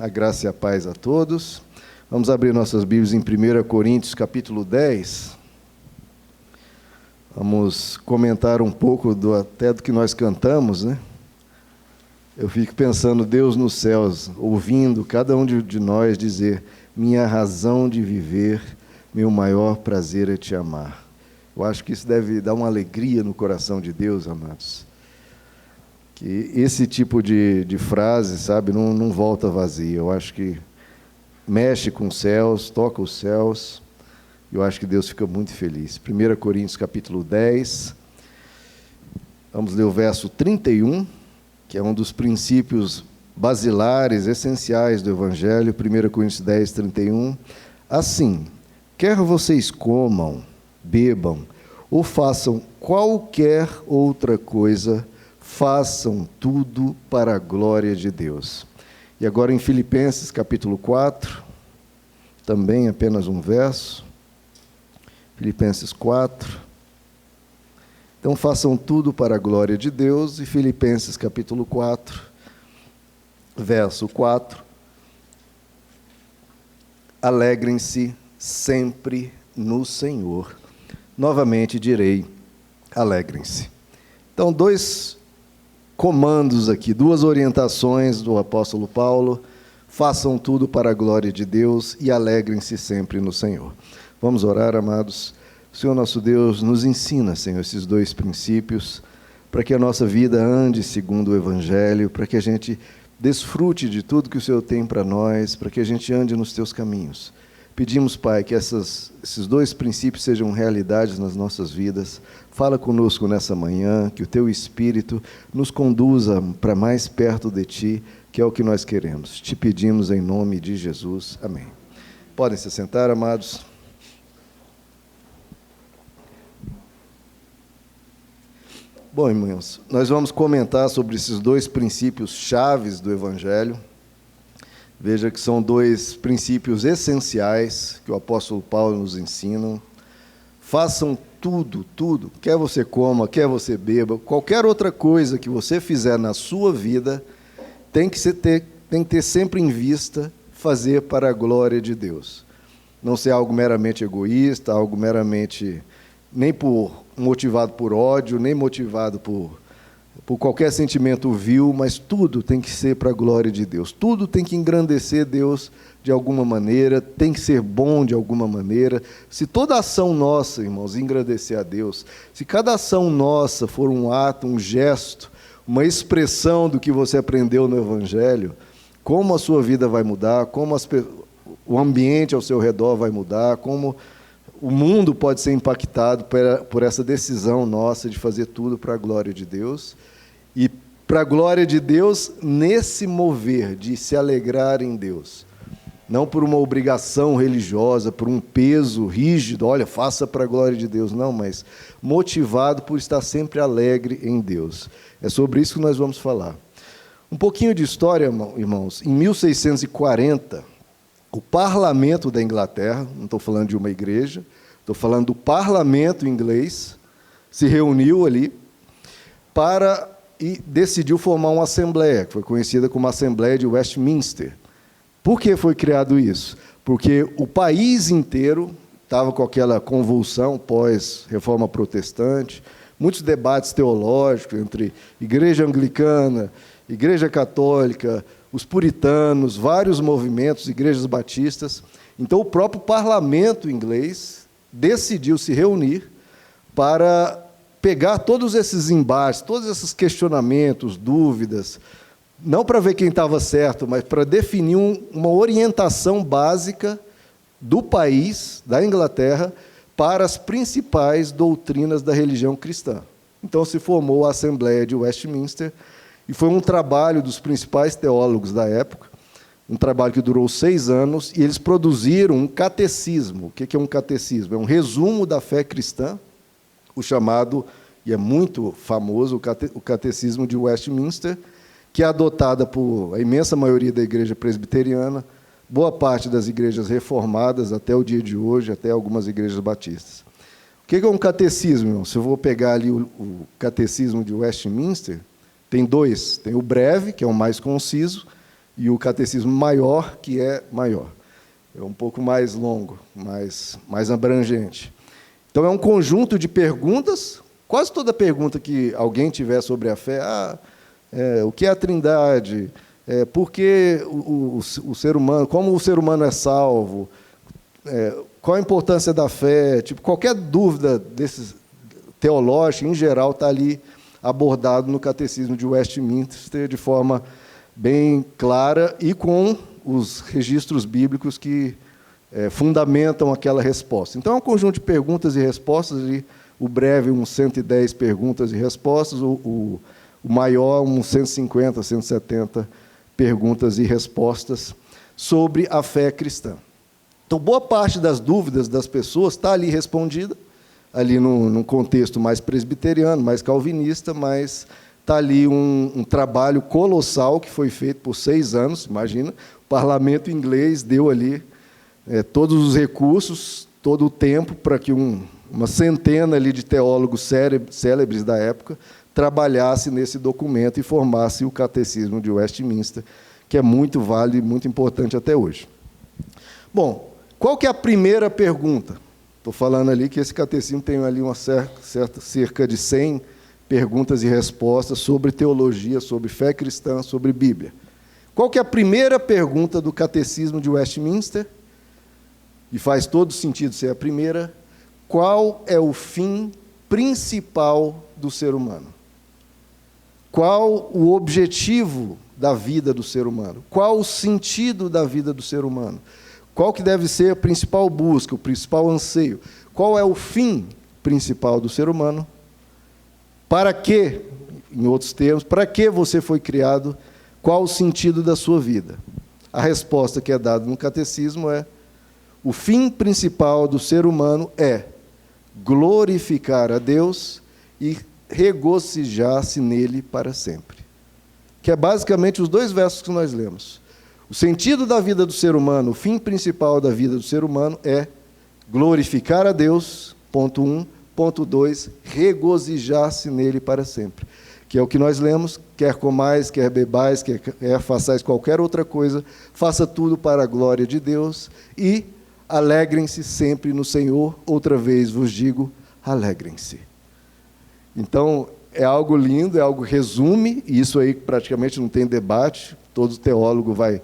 A graça e a paz a todos. Vamos abrir nossas Bíblias em 1 Coríntios, capítulo 10. Vamos comentar um pouco até do que nós cantamos, né? Eu fico pensando, Deus nos céus, ouvindo cada um de nós dizer: minha razão de viver, meu maior prazer é te amar. Eu acho que isso deve dar uma alegria no coração de Deus, amados. Que esse tipo de frase, sabe, não volta vazia. Eu acho que mexe com os céus, toca os céus. Eu acho que Deus fica muito feliz. 1 Coríntios capítulo 10, vamos ler o verso 31, que é um dos princípios basilares, essenciais do Evangelho. 1 Coríntios 10, 31. Assim, quer vocês comam, bebam, ou façam qualquer outra coisa, façam tudo para a glória de Deus. E agora em Filipenses capítulo 4, também apenas um verso. Filipenses 4. Então façam tudo para a glória de Deus. E Filipenses capítulo 4, verso 4. Alegrem-se sempre no Senhor. Novamente direi, alegrem-se. Então, dois comandos aqui, duas orientações do apóstolo Paulo: façam tudo para a glória de Deus e alegrem-se sempre no Senhor. Vamos orar, amados. O Senhor nosso Deus nos ensina, Senhor, esses dois princípios, para que a nossa vida ande segundo o Evangelho, para que a gente desfrute de tudo que o Senhor tem para nós, para que a gente ande nos teus caminhos. Pedimos, Pai, que esses dois princípios sejam realidades nas nossas vidas. Fala conosco nessa manhã, que o Teu Espírito nos conduza para mais perto de Ti, que é o que nós queremos. Te pedimos em nome de Jesus. Amém. Podem se sentar, amados. Bom, irmãos, nós vamos comentar sobre esses dois princípios chaves do Evangelho. Veja que são dois princípios essenciais que o apóstolo Paulo nos ensina. Façam tudo, quer você coma, quer você beba, qualquer outra coisa que você fizer na sua vida, tem que ter sempre em vista fazer para a glória de Deus. Não ser algo meramente egoísta, algo meramente motivado por ódio, nem motivado por qualquer sentimento vil, mas tudo tem que ser para a glória de Deus. Tudo tem que engrandecer Deus de alguma maneira, tem que ser bom de alguma maneira. Se toda ação nossa, irmãos, engrandecer a Deus, se cada ação nossa for um ato, um gesto, uma expressão do que você aprendeu no Evangelho, como a sua vida vai mudar, como o ambiente ao seu redor vai mudar, como o mundo pode ser impactado por essa decisão nossa de fazer tudo para a glória de Deus. E para a glória de Deus, nesse mover de se alegrar em Deus. Não por uma obrigação religiosa, por um peso rígido, olha, faça para a glória de Deus. Não, mas motivado por estar sempre alegre em Deus. É sobre isso que nós vamos falar. Um pouquinho de história, irmãos. Em 1640, o parlamento da Inglaterra, não estou falando de uma igreja, estou falando do parlamento inglês, se reuniu ali e decidiu formar uma assembleia, que foi conhecida como a Assembleia de Westminster. Por que foi criado isso? Porque o país inteiro estava com aquela convulsão pós-reforma protestante, muitos debates teológicos entre igreja anglicana, igreja católica, os puritanos, vários movimentos, igrejas batistas. Então, o próprio parlamento inglês decidiu se reunir para pegar todos esses embates, todos esses questionamentos, dúvidas, não para ver quem estava certo, mas para definir uma orientação básica do país, da Inglaterra, para as principais doutrinas da religião cristã. Então, se formou a Assembleia de Westminster, e foi um trabalho dos principais teólogos da época, um trabalho que durou 6 anos, e eles produziram um catecismo. O que é um catecismo? É um resumo da fé cristã, o chamado, e é muito famoso, o Catecismo de Westminster, que é adotada por a imensa maioria da igreja presbiteriana, boa parte das igrejas reformadas até o dia de hoje, até algumas igrejas batistas. O que é um catecismo, irmão? Se eu vou pegar ali o Catecismo de Westminster, tem dois. Tem o breve, que é o mais conciso, e o catecismo maior, que é maior. É um pouco mais longo, mais abrangente. Então, é um conjunto de perguntas. Quase toda pergunta que alguém tiver sobre a fé, o que é a Trindade? Por que o ser humano, como o ser humano é salvo? Qual a importância da fé? Tipo, qualquer dúvida desses teológica, em geral, está ali abordado no Catecismo de Westminster de forma bem clara e com os registros bíblicos que fundamentam aquela resposta. Então, é um conjunto de perguntas e respostas, e o breve, uns 110 perguntas e respostas, o maior, uns 150, 170 perguntas e respostas sobre a fé cristã. Então, boa parte das dúvidas das pessoas está ali respondida, ali num contexto mais presbiteriano, mais calvinista, mas está ali um trabalho colossal que foi feito por 6 anos, imagina, o parlamento inglês deu ali todos os recursos, todo o tempo para que uma centena ali de teólogos célebres da época trabalhasse nesse documento e formasse o Catecismo de Westminster, que é muito válido e muito importante até hoje. Bom, qual que é a primeira pergunta? Estou falando ali que esse catecismo tem ali cerca de 100 perguntas e respostas sobre teologia, sobre fé cristã, sobre Bíblia. Qual que é a primeira pergunta do Catecismo de Westminster? E faz todo sentido ser a primeira. Qual é o fim principal do ser humano? Qual o objetivo da vida do ser humano? Qual o sentido da vida do ser humano? Qual que deve ser a principal busca, o principal anseio? Qual é o fim principal do ser humano? Para que, em outros termos, para que você foi criado? Qual o sentido da sua vida? A resposta que é dada no catecismo é: o fim principal do ser humano é glorificar a Deus e regozijar-se nele para sempre. Que é basicamente os 2 versos que nós lemos. O sentido da vida do ser humano, o fim principal da vida do ser humano é glorificar a Deus, ponto 1, ponto 2, regozijar-se nele para sempre. Que é o que nós lemos: quer comais, quer bebais, quer façais qualquer outra coisa, faça tudo para a glória de Deus e alegrem-se sempre no Senhor. Outra vez vos digo, alegrem-se. Então, é algo lindo, é algo que resume, e isso aí praticamente não tem debate, todo teólogo vai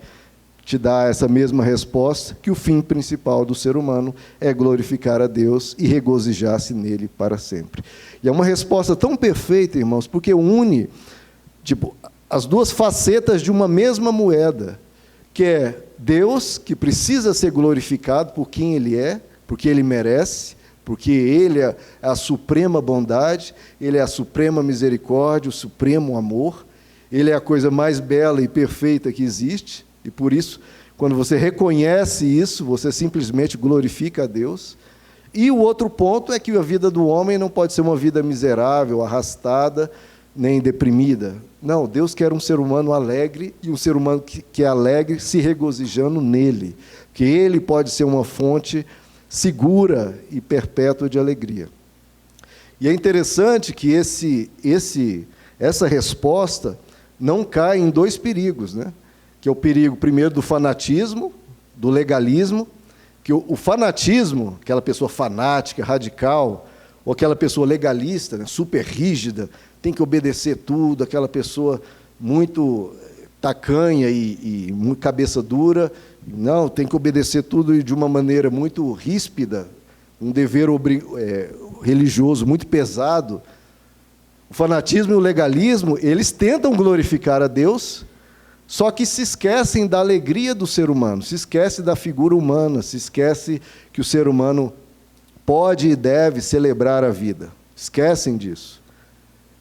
te dar essa mesma resposta, que o fim principal do ser humano é glorificar a Deus e regozijar-se nele para sempre. E é uma resposta tão perfeita, irmãos, porque une as 2 facetas de uma mesma moeda, que é Deus, que precisa ser glorificado por quem Ele é, porque Ele merece, porque Ele é a suprema bondade, Ele é a suprema misericórdia, o supremo amor, Ele é a coisa mais bela e perfeita que existe, e por isso, quando você reconhece isso, você simplesmente glorifica a Deus. E o outro ponto é que a vida do homem não pode ser uma vida miserável, arrastada, nem deprimida. Não, Deus quer um ser humano alegre, e um ser humano que é alegre se regozijando nele, que Ele pode ser uma fonte segura e perpétua de alegria. E é interessante que essa resposta não cai em 2 perigos, né? Que é o perigo, primeiro, do fanatismo, do legalismo, que o fanatismo, aquela pessoa fanática, radical, ou aquela pessoa legalista, né, super rígida, tem que obedecer tudo, aquela pessoa muito tacanha e muito cabeça dura, não, tem que obedecer tudo de uma maneira muito ríspida, um dever religioso muito pesado. O fanatismo e o legalismo, eles tentam glorificar a Deus, só que se esquecem da alegria do ser humano, se esquecem da figura humana, se esquecem que o ser humano pode e deve celebrar a vida. Esquecem disso.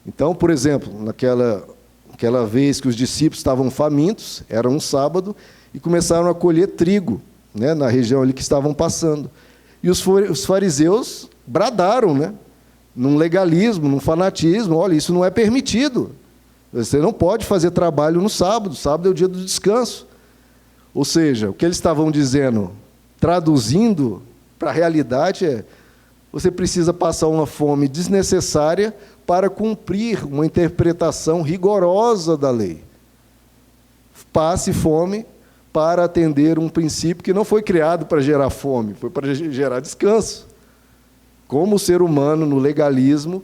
Então, por exemplo, naquela vez que os discípulos estavam famintos, era um sábado, e começaram a colher trigo, né, na região ali que estavam passando. E os fariseus bradaram, né, num legalismo, num fanatismo: olha, isso não é permitido. Você não pode fazer trabalho no sábado, sábado é o dia do descanso. Ou seja, o que eles estavam dizendo, traduzindo para a realidade, é: você precisa passar uma fome desnecessária para cumprir uma interpretação rigorosa da lei. passe fome para atender um princípio que não foi criado para gerar fome, foi para gerar descanso. Como o ser humano, no legalismo,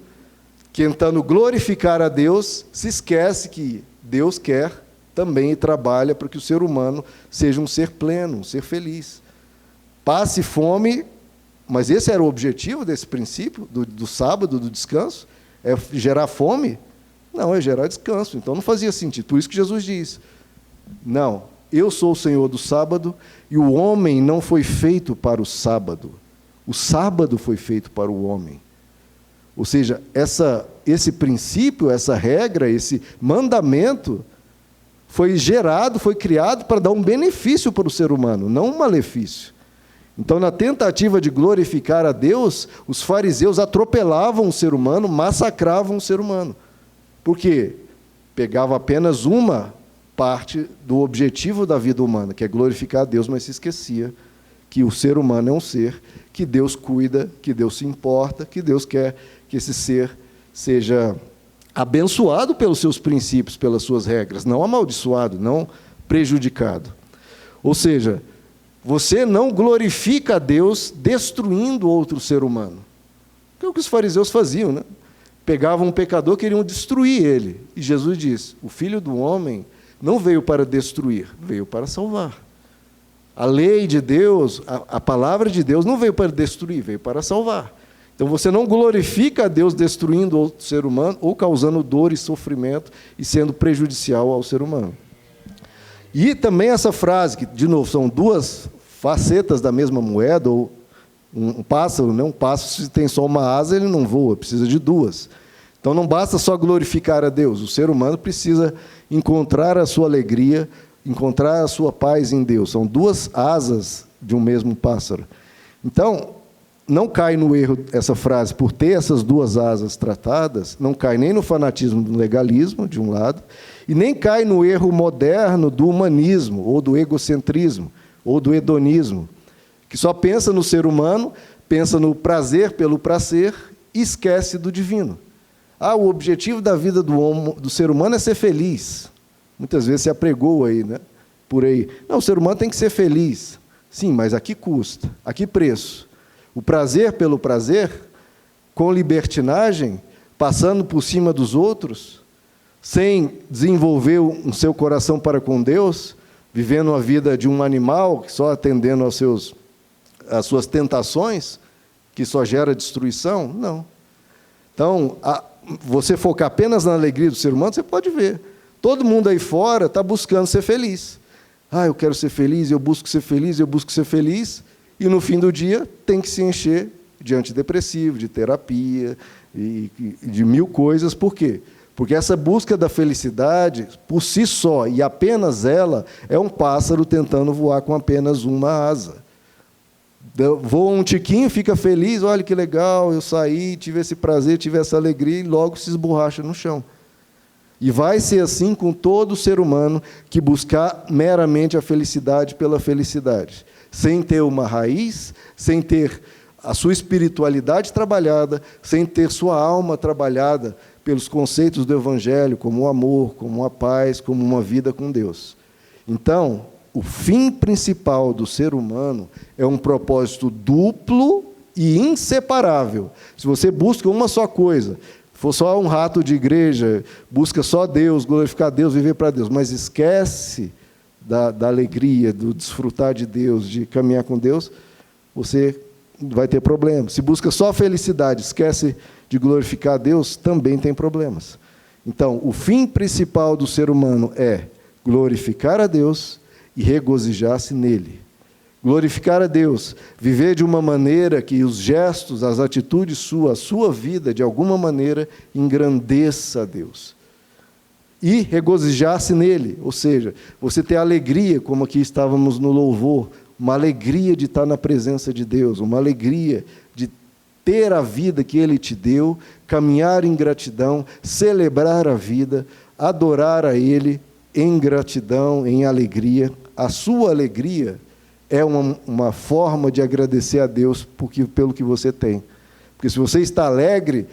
tentando glorificar a Deus, se esquece que Deus quer também e trabalha para que o ser humano seja um ser pleno, um ser feliz. Passe fome, mas esse era o objetivo desse princípio, do sábado, do descanso? É gerar fome? Não, é gerar descanso. Então não fazia sentido. Por isso que Jesus diz, não, eu sou o Senhor do sábado e o homem não foi feito para o sábado. O sábado foi feito para o homem. Ou seja, esse princípio, essa regra, esse mandamento foi gerado, foi criado para dar um benefício para o ser humano, não um malefício. Então, na tentativa de glorificar a Deus, os fariseus atropelavam o ser humano, massacravam o ser humano. Por quê? Pegava apenas uma parte do objetivo da vida humana, que é glorificar a Deus, mas se esquecia que o ser humano é um ser que Deus cuida, que Deus se importa, que Deus quer que esse ser seja abençoado pelos seus princípios, pelas suas regras, não amaldiçoado, não prejudicado. Ou seja, você não glorifica a Deus destruindo outro ser humano. Que é o que os fariseus faziam, né? Pegavam um pecador, queriam destruir ele. E Jesus diz, o Filho do Homem não veio para destruir, veio para salvar. A lei de Deus, a palavra de Deus não veio para destruir, veio para salvar. Então você não glorifica a Deus destruindo outro ser humano ou causando dor e sofrimento e sendo prejudicial ao ser humano. E também essa frase, que de novo são duas facetas da mesma moeda, ou um pássaro, né? Um pássaro, se tem só uma asa, ele não voa, precisa de duas. Então não basta só glorificar a Deus, o ser humano precisa encontrar a sua alegria, encontrar a sua paz em Deus. São duas asas de um mesmo pássaro. Então, não cai no erro essa frase, por ter essas duas asas tratadas, não cai nem no fanatismo do legalismo, de um lado, e nem cai no erro moderno do humanismo, ou do egocentrismo, ou do hedonismo, que só pensa no ser humano, pensa no prazer pelo prazer e esquece do divino. O objetivo da vida do ser humano é ser feliz. Muitas vezes se apregou aí, né? Por aí. Não, o ser humano tem que ser feliz. Sim, mas a que custa? A que preço? O prazer pelo prazer, com libertinagem, passando por cima dos outros, sem desenvolver o seu coração para com Deus, vivendo a vida de um animal, só atendendo às suas tentações, que só gera destruição? Não. Então, você focar apenas na alegria do ser humano, você pode ver. Todo mundo aí fora está buscando ser feliz. Eu quero ser feliz, eu busco ser feliz, eu busco ser feliz, e no fim do dia tem que se encher de antidepressivo, de terapia, e de mil coisas. Por quê? Porque essa busca da felicidade, por si só, e apenas ela, é um pássaro tentando voar com apenas uma asa. Voa um tiquinho, fica feliz, olha que legal, eu saí, tive esse prazer, tive essa alegria, e logo se esborracha no chão. E vai ser assim com todo ser humano que buscar meramente a felicidade pela felicidade, sem ter uma raiz, sem ter a sua espiritualidade trabalhada, sem ter sua alma trabalhada pelos conceitos do Evangelho, como o amor, como a paz, como uma vida com Deus. Então, o fim principal do ser humano é um propósito duplo e inseparável. Se você busca uma só coisa, for só um rato de igreja, busca só Deus, glorificar Deus, viver para Deus, mas esquece da alegria, do desfrutar de Deus, de caminhar com Deus, você vai ter problemas. Se busca só a felicidade, esquece de glorificar Deus, também tem problemas. Então, o fim principal do ser humano é glorificar a Deus e regozijar-se nele. Glorificar a Deus, viver de uma maneira que os gestos, as atitudes a sua vida, de alguma maneira, engrandeça a Deus. E regozijar-se nele, ou seja, você ter alegria, como aqui estávamos no louvor, uma alegria de estar na presença de Deus, uma alegria de ter a vida que Ele te deu, caminhar em gratidão, celebrar a vida, adorar a Ele em gratidão, em alegria. A sua alegria é uma forma de agradecer a Deus pelo que você tem. Porque se você está alegre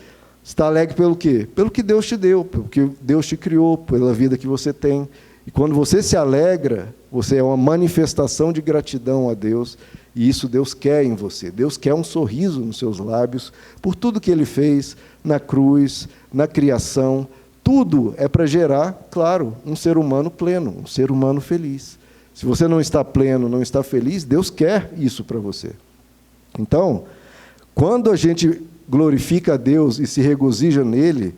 pelo quê? Pelo que Deus te deu, pelo que Deus te criou, pela vida que você tem. E quando você se alegra, você é uma manifestação de gratidão a Deus, e isso Deus quer em você. Deus quer um sorriso nos seus lábios por tudo que Ele fez na cruz, na criação. Tudo é para gerar, claro, um ser humano pleno, um ser humano feliz. Se você não está pleno, não está feliz, Deus quer isso para você. Então, quando a gente glorifica a Deus e se regozija nele,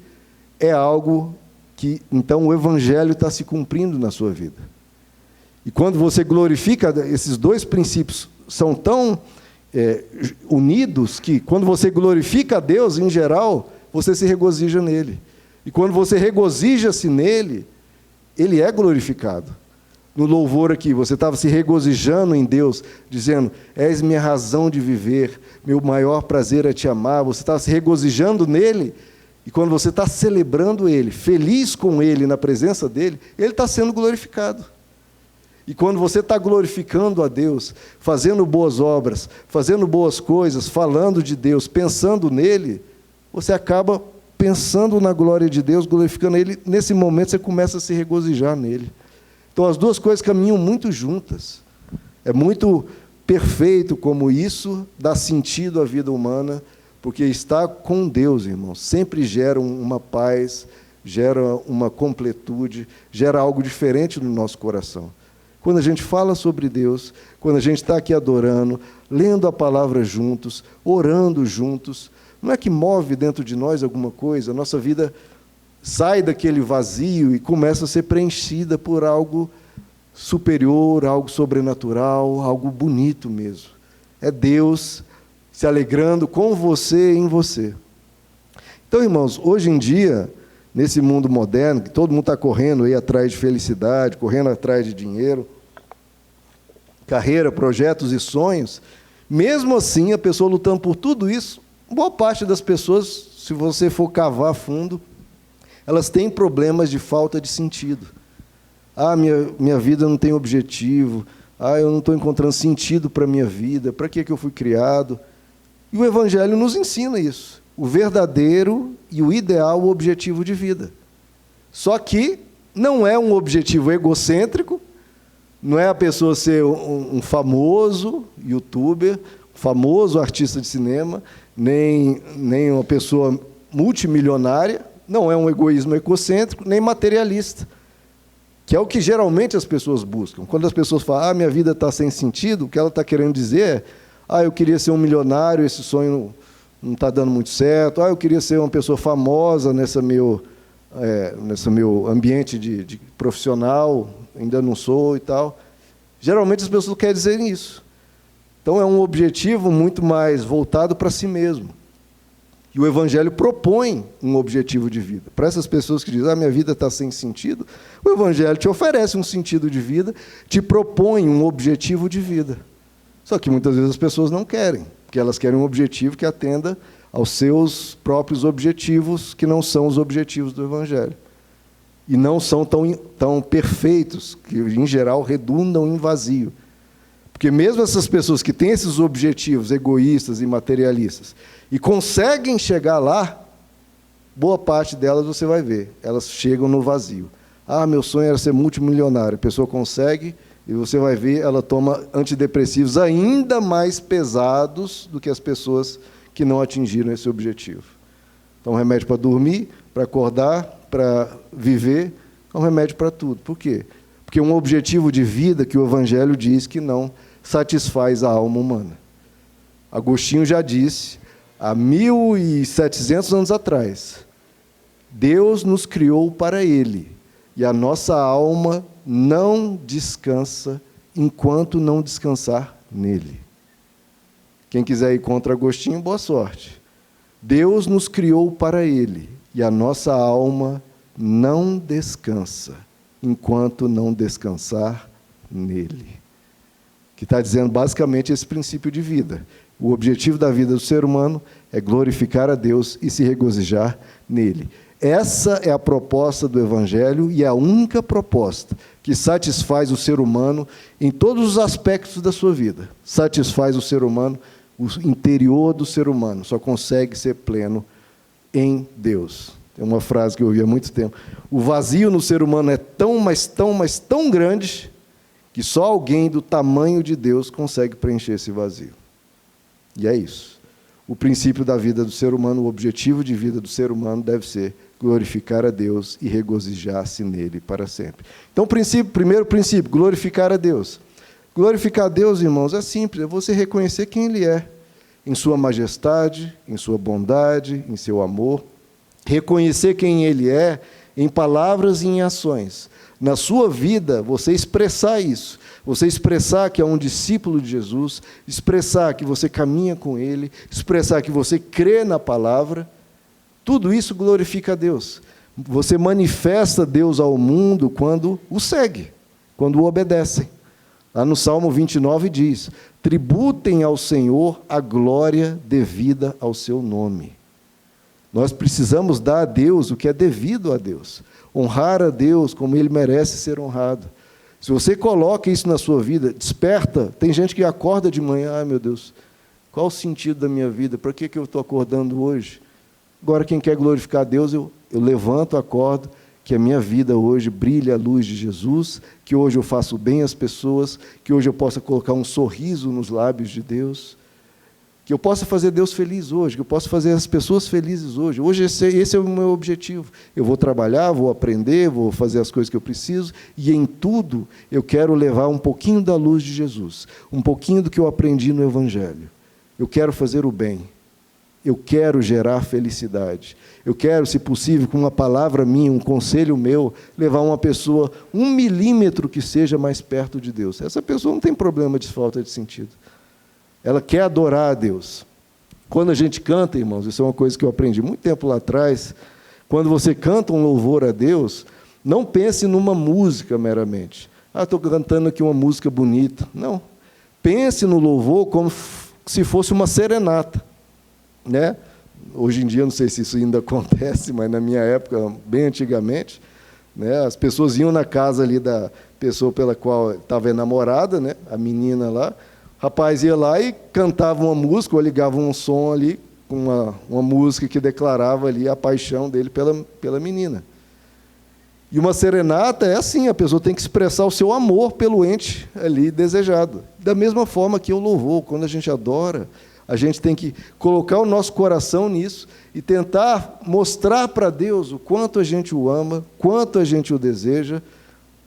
é algo que, então, o Evangelho está se cumprindo na sua vida. E quando você glorifica, esses dois princípios são tão unidos que, quando você glorifica a Deus, em geral, você se regozija nele. E quando você regozija-se nele, ele é glorificado. No louvor aqui, você estava se regozijando em Deus, dizendo, és minha razão de viver, meu maior prazer é te amar. Você estava se regozijando nele, e quando você está celebrando ele, feliz com ele, na presença dele, ele está sendo glorificado. E quando você está glorificando a Deus, fazendo boas obras, fazendo boas coisas, falando de Deus, pensando nele, você acaba pensando na glória de Deus, glorificando ele. Nesse momento você começa a se regozijar nele. Então as duas coisas caminham muito juntas. É muito perfeito como isso dá sentido à vida humana, porque estar com Deus, irmãos, sempre gera uma paz, gera uma completude, gera algo diferente no nosso coração. Quando a gente fala sobre Deus, quando a gente está aqui adorando, lendo a palavra juntos, orando juntos, não é que move dentro de nós alguma coisa? A nossa vida sai daquele vazio e começa a ser preenchida por algo superior, algo sobrenatural, algo bonito mesmo. É Deus se alegrando com você e em você. Então, irmãos, hoje em dia, nesse mundo moderno, que todo mundo está correndo aí atrás de felicidade, correndo atrás de dinheiro, carreira, projetos e sonhos, mesmo assim, a pessoa lutando por tudo isso, boa parte das pessoas, se você for cavar fundo, elas têm problemas de falta de sentido. Minha vida não tem objetivo. Eu não estou encontrando sentido para a minha vida. Para que eu fui criado? E o Evangelho nos ensina isso. O verdadeiro e o ideal objetivo de vida. Só que não é um objetivo egocêntrico, não é a pessoa ser um famoso youtuber, famoso artista de cinema, nem uma pessoa multimilionária, não é um egoísmo egocêntrico, nem materialista, que é o que geralmente as pessoas buscam. Quando as pessoas falam, minha vida está sem sentido, o que ela está querendo dizer é, eu queria ser um milionário, esse sonho não está dando muito certo, eu queria ser uma pessoa famosa nesse meu ambiente de profissional, ainda não sou e tal. Geralmente as pessoas querem dizer isso. Então é um objetivo muito mais voltado para si mesmo. E o Evangelho propõe um objetivo de vida. Para essas pessoas que dizem, minha vida está sem sentido, o Evangelho te oferece um sentido de vida, te propõe um objetivo de vida. Só que muitas vezes as pessoas não querem, porque elas querem um objetivo que atenda aos seus próprios objetivos, que não são os objetivos do Evangelho. E não são tão perfeitos, que em geral redundam em vazio. Porque mesmo essas pessoas que têm esses objetivos egoístas e materialistas, e conseguem chegar lá, boa parte delas você vai ver, elas chegam no vazio. Meu sonho era ser multimilionário. A pessoa consegue, e você vai ver, ela toma antidepressivos ainda mais pesados do que as pessoas que não atingiram esse objetivo. Então, remédio para dormir, para acordar, para viver, é um remédio para tudo. Por quê? Porque é um objetivo de vida que o Evangelho diz que não satisfaz a alma humana. Agostinho já disse, há 1.700 anos atrás, Deus nos criou para Ele, e a nossa alma não descansa enquanto não descansar nele. Quem quiser ir contra Agostinho, boa sorte. Deus nos criou para Ele, e a nossa alma não descansa enquanto não descansar nele. Que está dizendo basicamente esse princípio de vida. O objetivo da vida do ser humano é glorificar a Deus e se regozijar nele. Essa é a proposta do Evangelho e é a única proposta que satisfaz o ser humano em todos os aspectos da sua vida. Satisfaz o ser humano, o interior do ser humano. Só consegue ser pleno em Deus. Tem uma frase que eu ouvi há muito tempo. O vazio no ser humano é tão, mas tão, mas tão grande que só alguém do tamanho de Deus consegue preencher esse vazio. E é isso. O princípio da vida do ser humano, o objetivo de vida do ser humano deve ser glorificar a Deus e regozijar-se nele para sempre. Então, primeiro princípio, glorificar a Deus. Glorificar a Deus, irmãos, é simples, é você reconhecer quem Ele é, em sua majestade, em sua bondade, em seu amor. Reconhecer quem Ele é em palavras e em ações. Na sua vida, você expressar isso. Você expressar que é um discípulo de Jesus, expressar que você caminha com Ele, expressar que você crê na palavra, tudo isso glorifica a Deus. Você manifesta Deus ao mundo quando o segue, quando o obedecem. Lá no Salmo 29 diz: tributem ao Senhor a glória devida ao seu nome. Nós precisamos dar a Deus o que é devido a Deus, honrar a Deus como Ele merece ser honrado. Se você coloca isso na sua vida, desperta. Tem gente que acorda de manhã, ai meu Deus, qual o sentido da minha vida? Para que eu estou acordando hoje? Agora, quem quer glorificar a Deus, eu levanto, acordo, que a minha vida hoje brilhe a luz de Jesus, que hoje eu faço bem às pessoas, que hoje eu possa colocar um sorriso nos lábios de Deus, que eu possa fazer Deus feliz hoje, que eu possa fazer as pessoas felizes hoje. Hoje esse é o meu objetivo. Eu vou trabalhar, vou aprender, vou fazer as coisas que eu preciso, e em tudo eu quero levar um pouquinho da luz de Jesus, um pouquinho do que eu aprendi no Evangelho. Eu quero fazer o bem. Eu quero gerar felicidade. Eu quero, se possível, com uma palavra minha, um conselho meu, levar uma pessoa 1 milímetro que seja mais perto de Deus. Essa pessoa não tem problema de falta de sentido. Ela quer adorar a Deus. Quando a gente canta, irmãos, isso é uma coisa que eu aprendi muito tempo lá atrás, quando você canta um louvor a Deus, não pense numa música meramente. Estou cantando aqui uma música bonita. Não. Pense no louvor como se fosse uma serenata. Né? Hoje em dia, não sei se isso ainda acontece, mas na minha época, bem antigamente, né, as pessoas iam na casa ali da pessoa pela qual estava enamorada, né, a menina lá, o rapaz ia lá e cantava uma música, ou ligava um som ali, uma música que declarava ali a paixão dele pela menina. E uma serenata é assim, a pessoa tem que expressar o seu amor pelo ente ali desejado. Da mesma forma que o louvor, quando a gente adora, a gente tem que colocar o nosso coração nisso e tentar mostrar para Deus o quanto a gente o ama, quanto a gente o deseja.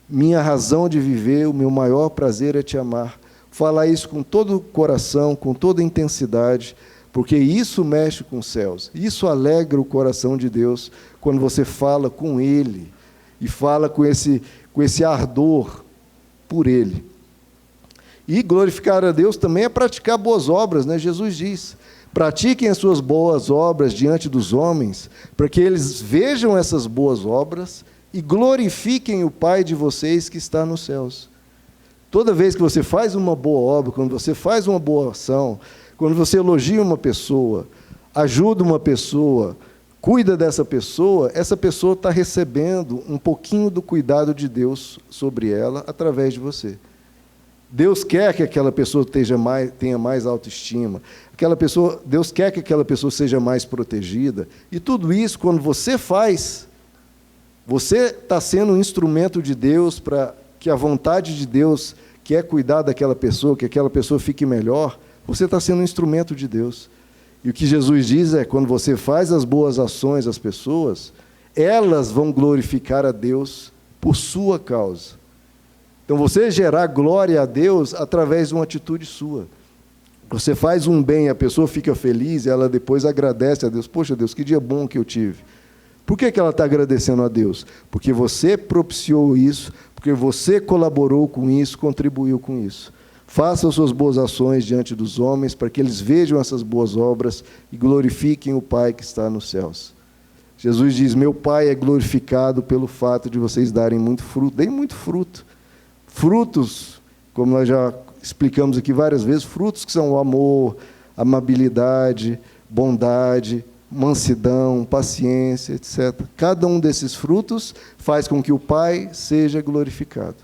Minha razão de viver, o meu maior prazer é te amar. Falar isso com todo o coração, com toda a intensidade, porque isso mexe com os céus. Isso alegra o coração de Deus quando você fala com Ele e fala com esse ardor por Ele. E glorificar a Deus também é praticar boas obras, né? Jesus diz: pratiquem as suas boas obras diante dos homens, para que eles vejam essas boas obras e glorifiquem o Pai de vocês que está nos céus. Toda vez que você faz uma boa obra, quando você faz uma boa ação, quando você elogia uma pessoa, ajuda uma pessoa, cuida dessa pessoa, essa pessoa está recebendo um pouquinho do cuidado de Deus sobre ela através de você. Deus quer que aquela pessoa tenha mais autoestima. Deus quer que aquela pessoa seja mais protegida. E tudo isso, quando você faz, você está sendo um instrumento de Deus para que a vontade de Deus, que é cuidar daquela pessoa, que aquela pessoa fique melhor, você está sendo um instrumento de Deus. E o que Jesus diz é, quando você faz as boas ações às pessoas, elas vão glorificar a Deus por sua causa. Então, você gerar glória a Deus através de uma atitude sua. Você faz um bem, a pessoa fica feliz, e ela depois agradece a Deus. Poxa, Deus, que dia bom que eu tive. Por que ela está agradecendo a Deus? Porque você propiciou isso, porque você colaborou com isso, contribuiu com isso. Faça as suas boas ações diante dos homens, para que eles vejam essas boas obras e glorifiquem o Pai que está nos céus. Jesus diz: meu Pai é glorificado pelo fato de vocês darem muito fruto. Deem muito fruto. Frutos, como nós já explicamos aqui várias vezes, frutos que são o amor, amabilidade, bondade, mansidão, paciência, etc. Cada um desses frutos faz com que o Pai seja glorificado.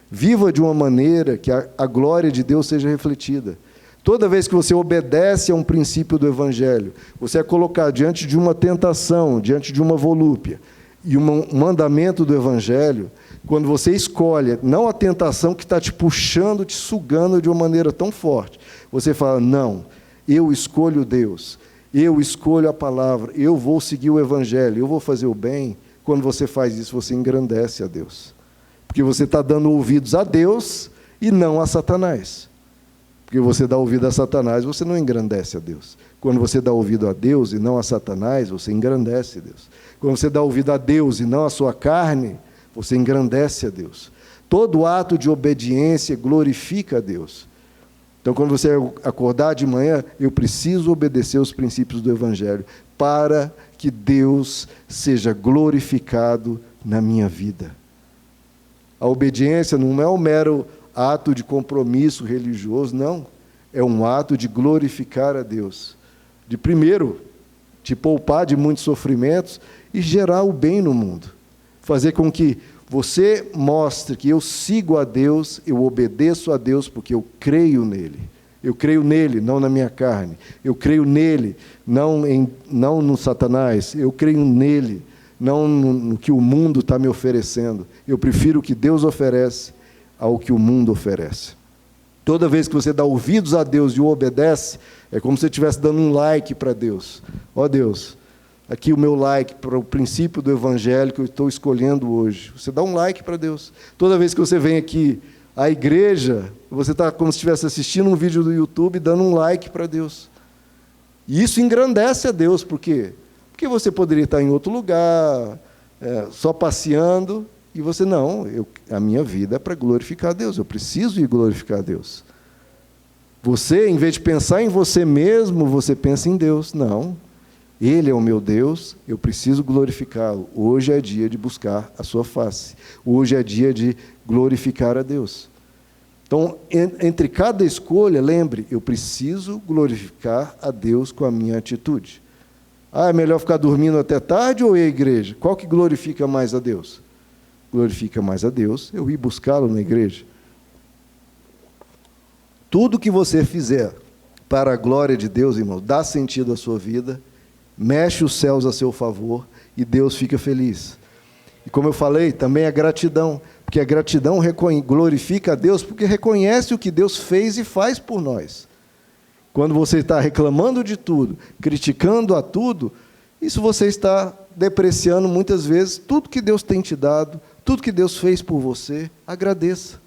Viva de uma maneira que a glória de Deus seja refletida. Toda vez que você obedece a um princípio do Evangelho, você é colocado diante de uma tentação, diante de uma volúpia, e um mandamento do Evangelho, quando você escolhe, não a tentação que está te puxando, te sugando de uma maneira tão forte, você fala, não, eu escolho Deus, eu escolho a palavra, eu vou seguir o Evangelho, eu vou fazer o bem. Quando você faz isso, você engrandece a Deus. Porque você está dando ouvidos a Deus e não a Satanás. Porque você dá ouvido a Satanás, você não engrandece a Deus. Quando você dá ouvido a Deus e não a Satanás, você engrandece a Deus. Quando você dá ouvido a Deus e não a sua carne, você engrandece a Deus. Todo ato de obediência glorifica a Deus. Então, quando você acordar de manhã, eu preciso obedecer os princípios do Evangelho para que Deus seja glorificado na minha vida. A obediência não é um mero ato de compromisso religioso, não. É um ato de glorificar a Deus. De, primeiro, te poupar de muitos sofrimentos e gerar o bem no mundo. Fazer com que você mostre que eu sigo a Deus, eu obedeço a Deus porque eu creio nele. Eu creio nele, não na minha carne. Eu creio nele, não no Satanás. Eu creio nele, não no que o mundo está me oferecendo. Eu prefiro o que Deus oferece ao que o mundo oferece. Toda vez que você dá ouvidos a Deus e o obedece, é como se você estivesse dando um like para Deus. Ó Deus, aqui o meu like para o princípio do Evangelho que eu estou escolhendo hoje. Você dá um like para Deus. Toda vez que você vem aqui à igreja, você está como se estivesse assistindo um vídeo do YouTube dando um like para Deus. E isso engrandece a Deus. Por quê? Porque você poderia estar em outro lugar, só passeando, e você, não, a minha vida é para glorificar a Deus, eu preciso ir glorificar a Deus. Você, em vez de pensar em você mesmo, você pensa em Deus. Não, Ele é o meu Deus, eu preciso glorificá-lo. Hoje é dia de buscar a sua face. Hoje é dia de glorificar a Deus. Então, entre cada escolha, lembre, eu preciso glorificar a Deus com a minha atitude. É melhor ficar dormindo até tarde ou ir à igreja? Qual que glorifica mais a Deus? Glorifica mais a Deus eu ir buscá-lo na igreja. Tudo que você fizer para a glória de Deus, irmão, dá sentido à sua vida, mexe os céus a seu favor e Deus fica feliz. E como eu falei, também a gratidão, porque a gratidão glorifica a Deus porque reconhece o que Deus fez e faz por nós. Quando você está reclamando de tudo, criticando a tudo, isso você está depreciando muitas vezes tudo que Deus tem te dado, tudo que Deus fez por você. Agradeça.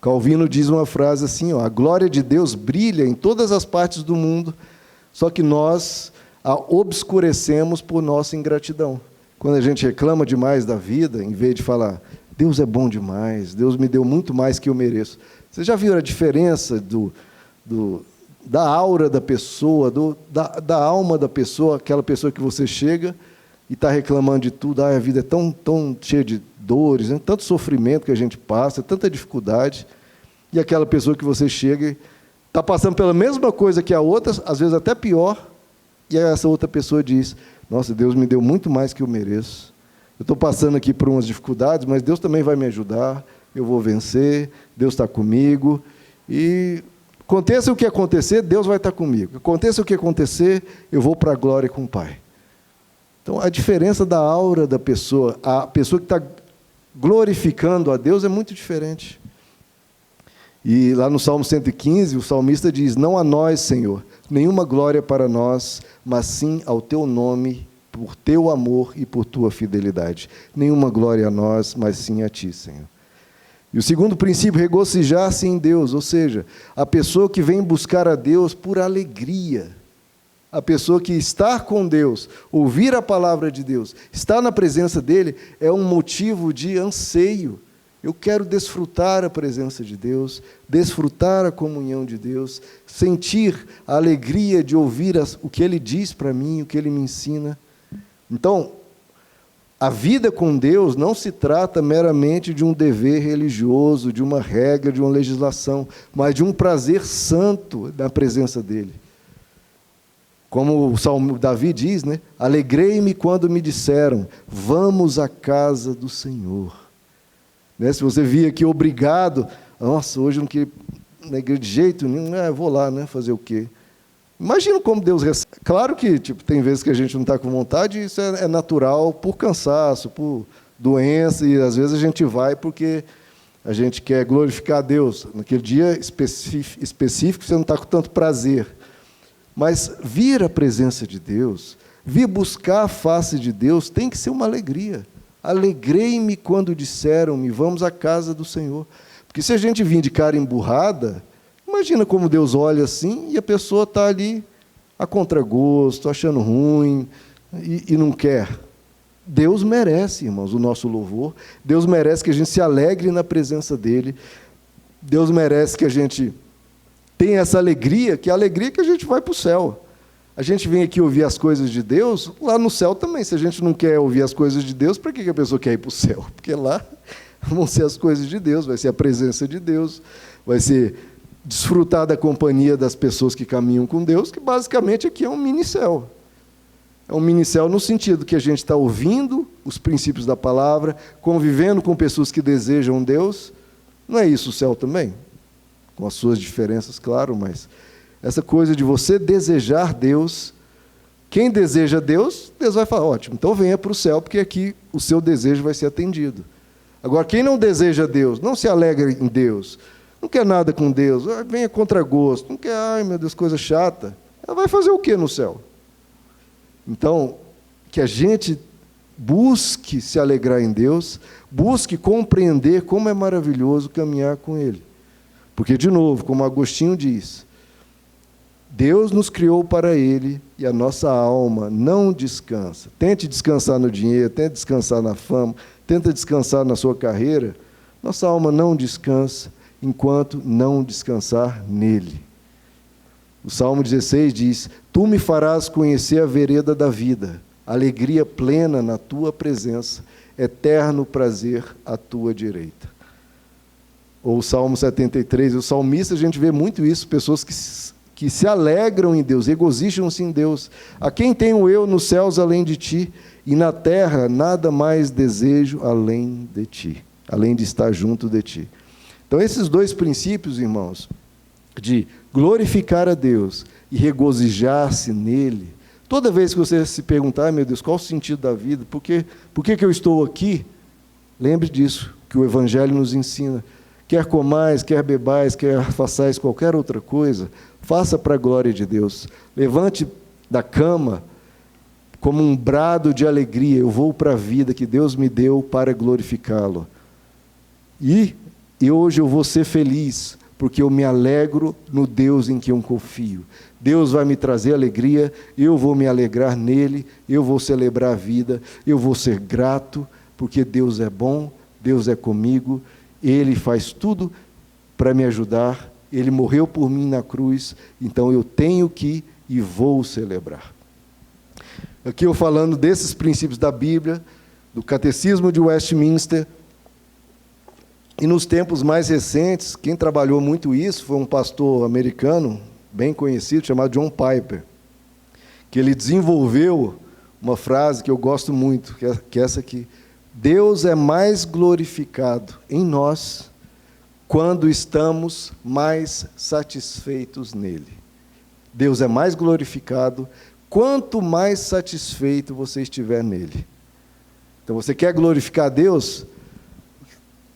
Calvino diz uma frase assim, a glória de Deus brilha em todas as partes do mundo, só que nós a obscurecemos por nossa ingratidão. Quando a gente reclama demais da vida, em vez de falar, Deus é bom demais, Deus me deu muito mais que eu mereço. Você já viu a diferença da aura da pessoa, da alma da pessoa, aquela pessoa que você chega e está reclamando de tudo, a vida é tão cheia de dores, né? Tanto sofrimento que a gente passa, tanta dificuldade, e aquela pessoa que você chega está passando pela mesma coisa que a outra, às vezes até pior, e essa outra pessoa diz, nossa, Deus me deu muito mais que eu mereço, eu estou passando aqui por umas dificuldades, mas Deus também vai me ajudar, eu vou vencer, Deus está comigo, e aconteça o que acontecer, Deus vai estar comigo, aconteça o que acontecer, eu vou para a glória com o Pai. Então, a diferença da aura da pessoa, a pessoa que está glorificando a Deus é muito diferente. E lá no Salmo 115, o salmista diz, não a nós, Senhor, nenhuma glória para nós, mas sim ao Teu nome, por Teu amor e por Tua fidelidade. Nenhuma glória a nós, mas sim a Ti, Senhor. E o segundo princípio, regozijar-se em Deus, ou seja, a pessoa que vem buscar a Deus por alegria. A pessoa que está com Deus, ouvir a palavra de Deus, estar na presença dEle, é um motivo de anseio. Eu quero desfrutar a presença de Deus, desfrutar a comunhão de Deus, sentir a alegria de ouvir o que Ele diz para mim, o que Ele me ensina. Então, a vida com Deus não se trata meramente de um dever religioso, de uma regra, de uma legislação, mas de um prazer santo na presença dEle. Como o Salmo Davi diz, né? Alegrei-me quando me disseram, vamos à casa do Senhor. Né? Se você vir aqui obrigado, nossa, hoje eu não queria, na igreja de jeito nenhum, eu vou lá, né, fazer o quê? Imagina como Deus recebe. Claro que tem vezes que a gente não está com vontade, isso é natural por cansaço, por doença, e às vezes a gente vai porque a gente quer glorificar a Deus. Naquele dia específico você não está com tanto prazer. Mas vir à presença de Deus, vir buscar a face de Deus, tem que ser uma alegria. Alegrei-me quando disseram-me, vamos à casa do Senhor. Porque se a gente vir de cara emburrada, imagina como Deus olha assim e a pessoa está ali a contragosto, achando ruim e não quer. Deus merece, irmãos, o nosso louvor. Deus merece que a gente se alegre na presença dEle. Deus merece que a gente tenha essa alegria, que é a alegria que a gente vai para o céu. A gente vem aqui ouvir as coisas de Deus, lá no céu também. Se a gente não quer ouvir as coisas de Deus, para que a pessoa quer ir para o céu? Porque lá vão ser as coisas de Deus, vai ser a presença de Deus, vai ser desfrutar da companhia das pessoas que caminham com Deus, que basicamente aqui é um mini-céu. É um mini-céu no sentido que a gente está ouvindo os princípios da palavra, convivendo com pessoas que desejam Deus. Não é isso o céu também? Com as suas diferenças, claro, mas essa coisa de você desejar Deus, quem deseja Deus, Deus vai falar, ótimo, então venha para o céu, porque aqui o seu desejo vai ser atendido. Agora, quem não deseja Deus, não se alegra em Deus, não quer nada com Deus, venha contra gosto, não quer, ai meu Deus, coisa chata, ela vai fazer o quê no céu? Então, que a gente busque se alegrar em Deus, busque compreender como é maravilhoso caminhar com Ele. Porque, de novo, como Agostinho diz, Deus nos criou para Ele e a nossa alma não descansa. Tente descansar no dinheiro, tente descansar na fama, tenta descansar na sua carreira. Nossa alma não descansa enquanto não descansar nele. O Salmo 16 diz, tu me farás conhecer a vereda da vida, alegria plena na tua presença, eterno prazer à tua direita. Ou o Salmo 73, o salmista, a gente vê muito isso, pessoas que se alegram em Deus, regozijam-se em Deus. A quem tenho eu nos céus além de ti, e na terra nada mais desejo além de ti, além de estar junto de ti. Então, esses dois princípios, irmãos, de glorificar a Deus e regozijar-se nele, toda vez que você se perguntar, meu Deus, qual o sentido da vida? Por que eu estou aqui? Lembre disso, que o Evangelho nos ensina. Quer comais, quer bebais, quer façais qualquer outra coisa, faça para a glória de Deus. Levante da cama como um brado de alegria, eu vou para a vida que Deus me deu para glorificá-lo. E hoje eu vou ser feliz, porque eu me alegro no Deus em que eu confio. Deus vai me trazer alegria, eu vou me alegrar nele, eu vou celebrar a vida, eu vou ser grato, porque Deus é bom, Deus é comigo, Ele faz tudo para me ajudar, Ele morreu por mim na cruz, então eu tenho que e vou celebrar. Aqui eu falando desses princípios da Bíblia, do Catecismo de Westminster, e nos tempos mais recentes, quem trabalhou muito isso foi um pastor americano, bem conhecido, chamado John Piper, que ele desenvolveu uma frase que eu gosto muito, que é essa aqui: Deus é mais glorificado em nós quando estamos mais satisfeitos nele. Deus é mais glorificado quanto mais satisfeito você estiver nele. Então, você quer glorificar a Deus?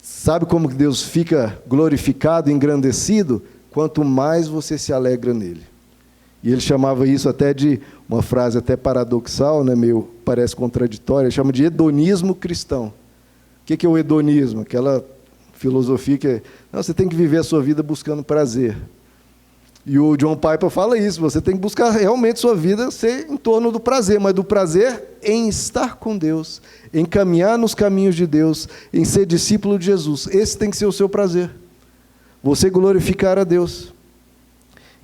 Sabe como que Deus fica glorificado, engrandecido? Quanto mais você se alegra nele. E ele chamava isso até de, uma frase até paradoxal, né, meio, parece contraditória, ele chama de hedonismo cristão. O que é o hedonismo? Aquela filosofia que você tem que viver a sua vida buscando prazer. E o John Piper fala isso, você tem que buscar realmente sua vida ser em torno do prazer, mas do prazer em estar com Deus, em caminhar nos caminhos de Deus, em ser discípulo de Jesus. Esse tem que ser o seu prazer. Você glorificar a Deus.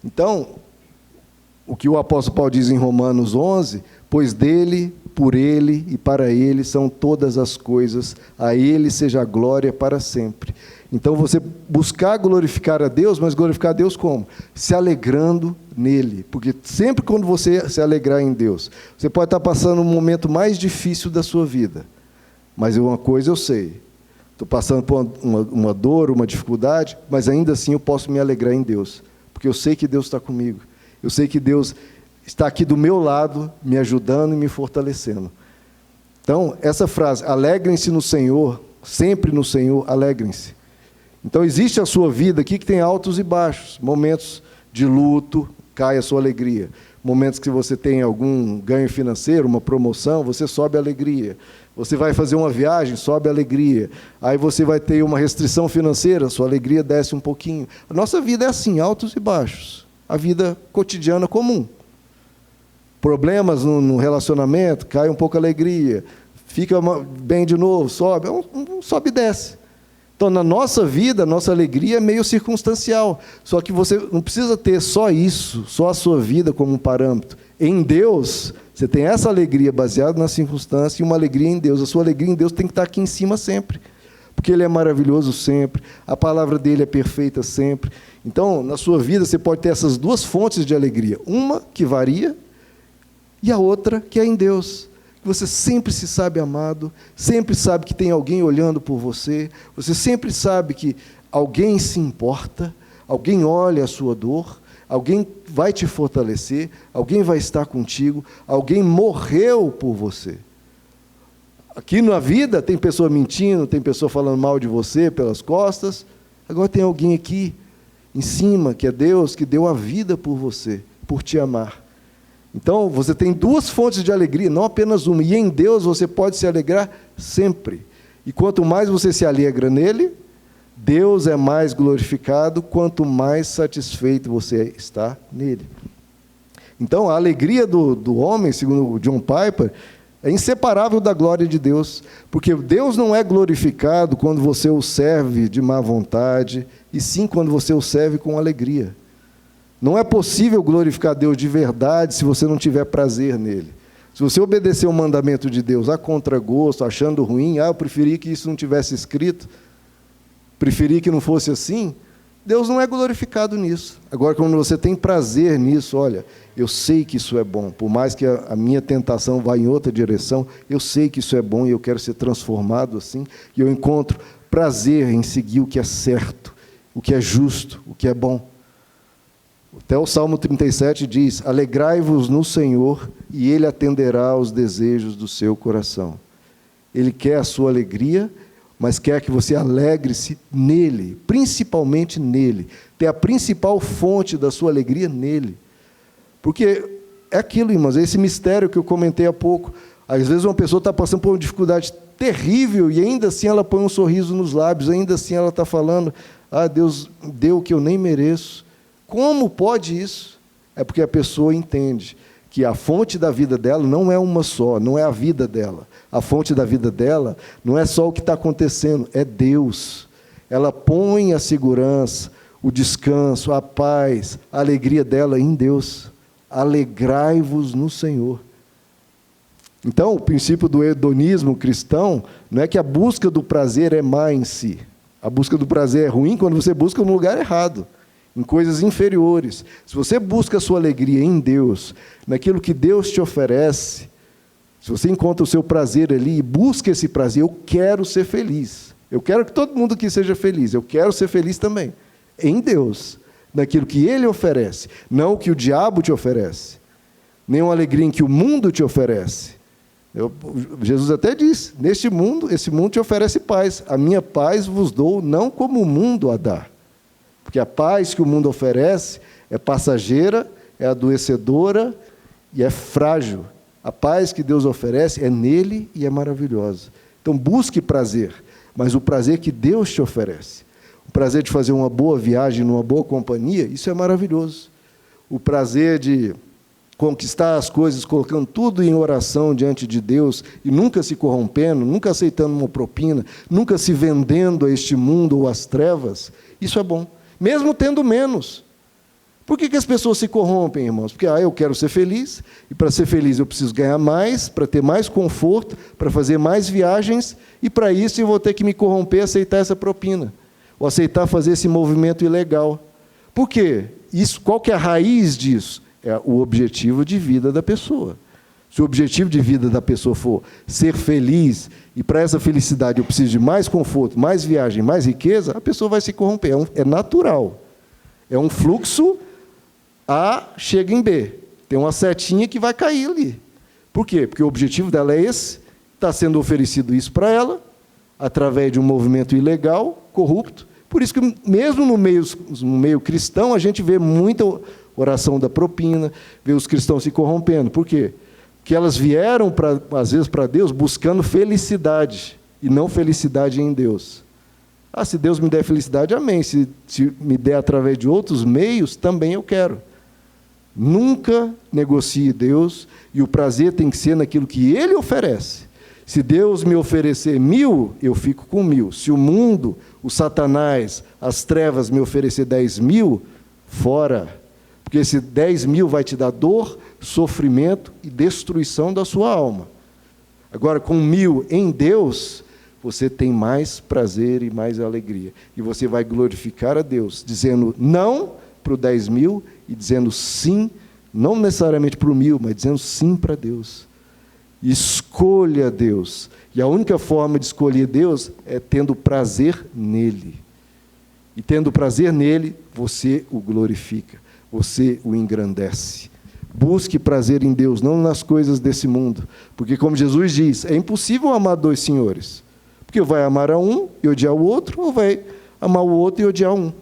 Então, o que o apóstolo Paulo diz em Romanos 11, pois dele, por ele e para ele são todas as coisas, a ele seja a glória para sempre. Então, você buscar glorificar a Deus, mas glorificar a Deus como? Se alegrando nele. Porque sempre quando você se alegrar em Deus, você pode estar passando um momento mais difícil da sua vida. Mas uma coisa eu sei, estou passando por uma dor, uma dificuldade, mas ainda assim eu posso me alegrar em Deus, porque eu sei que Deus está comigo, eu sei que Deus está aqui do meu lado, me ajudando e me fortalecendo. Então, essa frase, alegrem-se no Senhor, sempre no Senhor, alegrem-se. Então, existe a sua vida aqui que tem altos e baixos, momentos de luto, cai a sua alegria. Momentos que você tem algum ganho financeiro, uma promoção, você sobe a alegria. Você vai fazer uma viagem, sobe a alegria. Aí você vai ter uma restrição financeira, sua alegria desce um pouquinho. A nossa vida é assim, altos e baixos. A vida cotidiana comum. Problemas no relacionamento, cai um pouco a alegria. Fica bem de novo, sobe, sobe e desce. Então, na nossa vida, a nossa alegria é meio circunstancial. Só que você não precisa ter só isso, só a sua vida como um parâmetro. Em Deus, você tem essa alegria baseada na circunstância e uma alegria em Deus. A sua alegria em Deus tem que estar aqui em cima sempre. Porque Ele é maravilhoso sempre, a palavra dEle é perfeita sempre. Então, na sua vida, você pode ter essas duas fontes de alegria. Uma que varia e a outra que é em Deus. Você sempre se sabe amado, sempre sabe que tem alguém olhando por você, você sempre sabe que alguém se importa, alguém olha a sua dor, alguém vai te fortalecer, alguém vai estar contigo, alguém morreu por você. Aqui na vida tem pessoa mentindo, tem pessoa falando mal de você pelas costas, agora tem alguém aqui em cima, que é Deus, que deu a vida por você, por te amar. Então, você tem duas fontes de alegria, não apenas uma. E em Deus você pode se alegrar sempre. E quanto mais você se alegra nele, Deus é mais glorificado, quanto mais satisfeito você está nele. Então, a alegria do homem, segundo o John Piper, é inseparável da glória de Deus. Porque Deus não é glorificado quando você o serve de má vontade, e sim quando você o serve com alegria. Não é possível glorificar Deus de verdade se você não tiver prazer nele. Se você obedecer o mandamento de Deus a contragosto, achando ruim, eu preferi que isso não tivesse escrito, preferi que não fosse assim, Deus não é glorificado nisso. Agora, quando você tem prazer nisso, olha, eu sei que isso é bom, por mais que a minha tentação vá em outra direção, eu sei que isso é bom e eu quero ser transformado assim, e eu encontro prazer em seguir o que é certo, o que é justo, o que é bom. Até o Salmo 37 diz, alegrai-vos no Senhor e Ele atenderá aos desejos do seu coração. Ele quer a sua alegria, mas quer que você alegre-se nele, principalmente nele. Ter a principal fonte da sua alegria nele. Porque é aquilo, irmãos, é esse mistério que eu comentei há pouco. Às vezes uma pessoa está passando por uma dificuldade terrível e ainda assim ela põe um sorriso nos lábios, ainda assim ela está falando, Deus deu o que eu nem mereço. Como pode isso? É porque a pessoa entende que a fonte da vida dela não é uma só, não é a vida dela. A fonte da vida dela não é só o que está acontecendo, é Deus. Ela põe a segurança, o descanso, a paz, a alegria dela em Deus. Alegrai-vos no Senhor. Então, o princípio do hedonismo cristão não é que a busca do prazer é má em si. A busca do prazer é ruim quando você busca no lugar errado, em coisas inferiores. Se você busca a sua alegria em Deus, naquilo que Deus te oferece, se você encontra o seu prazer ali e busca esse prazer, eu quero ser feliz. Eu quero que todo mundo aqui seja feliz. Eu quero ser feliz também. Em Deus, naquilo que Ele oferece, não o que o diabo te oferece, nem uma alegria em que o mundo te oferece. Jesus até disse, neste mundo, esse mundo te oferece paz. A minha paz vos dou, não como o mundo a dá. Porque a paz que o mundo oferece é passageira, é adoecedora e é frágil. A paz que Deus oferece é nele e é maravilhosa. Então busque prazer, mas o prazer que Deus te oferece. O prazer de fazer uma boa viagem, numa boa companhia, isso é maravilhoso. O prazer de conquistar as coisas, colocando tudo em oração diante de Deus e nunca se corrompendo, nunca aceitando uma propina, nunca se vendendo a este mundo ou às trevas, isso é bom. Mesmo tendo menos. Por que as pessoas se corrompem, irmãos? Porque eu quero ser feliz, e para ser feliz eu preciso ganhar mais, para ter mais conforto, para fazer mais viagens, e para isso eu vou ter que me corromper, aceitar essa propina, ou aceitar fazer esse movimento ilegal. Por quê? Qual que é a raiz disso? É o objetivo de vida da pessoa. Se o objetivo de vida da pessoa for ser feliz, e para essa felicidade eu preciso de mais conforto, mais viagem, mais riqueza, a pessoa vai se corromper. É natural. É um fluxo A chega em B. Tem uma setinha que vai cair ali. Por quê? Porque o objetivo dela é esse, está sendo oferecido isso para ela, através de um movimento ilegal, corrupto. Por isso que, mesmo no meio cristão, a gente vê muita oração da propina, vê os cristãos se corrompendo. Por quê? Porque elas vieram, às vezes, para Deus buscando felicidade, e não felicidade em Deus. Se Deus me der felicidade, amém. Se me der através de outros meios, também eu quero. Nunca negocie Deus, e o prazer tem que ser naquilo que Ele oferece. Se Deus me oferecer 1.000, eu fico com 1.000. Se o mundo, o Satanás, as trevas me oferecer 10.000, fora. Porque esse 10.000 vai te dar dor, sofrimento e destruição da sua alma. Agora, com 1.000 em Deus, você tem mais prazer e mais alegria. E você vai glorificar a Deus, dizendo não para o 10.000 e dizendo sim, não necessariamente para o 1.000, mas dizendo sim para Deus. Escolha Deus. E a única forma de escolher Deus é tendo prazer nele. E tendo prazer nele, você o glorifica, você o engrandece. Busque prazer em Deus, não nas coisas desse mundo. Porque, como Jesus diz, é impossível amar 2 senhores. Porque vai amar a um e odiar o outro, ou vai amar o outro e odiar um.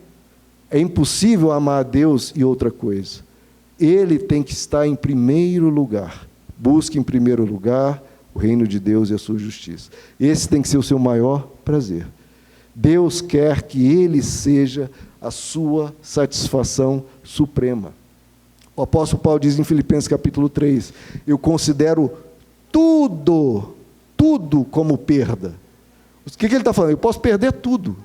É impossível amar a Deus e outra coisa. Ele tem que estar em primeiro lugar. Busque em primeiro lugar o reino de Deus e a sua justiça. Esse tem que ser o seu maior prazer. Deus quer que Ele seja a sua satisfação suprema. O apóstolo Paulo diz em Filipenses capítulo 3, eu considero tudo como perda. O que ele está falando? Eu posso perder tudo.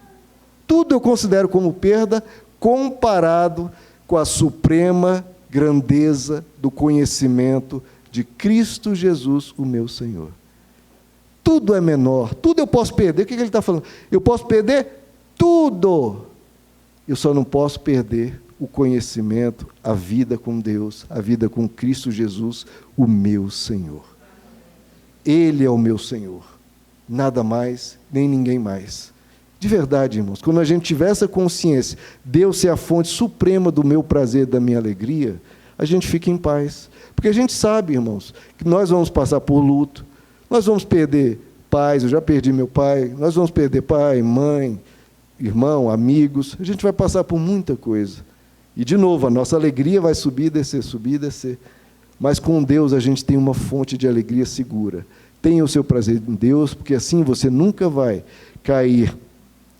Tudo eu considero como perda, comparado com a suprema grandeza do conhecimento de Cristo Jesus, o meu Senhor. Tudo é menor, tudo eu posso perder. O que ele está falando? Eu posso perder tudo. Eu só não posso perder o conhecimento, a vida com Deus, a vida com Cristo Jesus, o meu Senhor. Ele é o meu Senhor. Nada mais, nem ninguém mais. De verdade, irmãos, quando a gente tiver essa consciência, Deus ser a fonte suprema do meu prazer, da minha alegria, a gente fica em paz. Porque a gente sabe, irmãos, que nós vamos passar por luto, nós vamos perder pais, eu já perdi meu pai, nós vamos perder pai, mãe, irmão, amigos, a gente vai passar por muita coisa. E, de novo, a nossa alegria vai subir e descer. Mas com Deus a gente tem uma fonte de alegria segura. Tenha o seu prazer em Deus, porque assim você nunca vai cair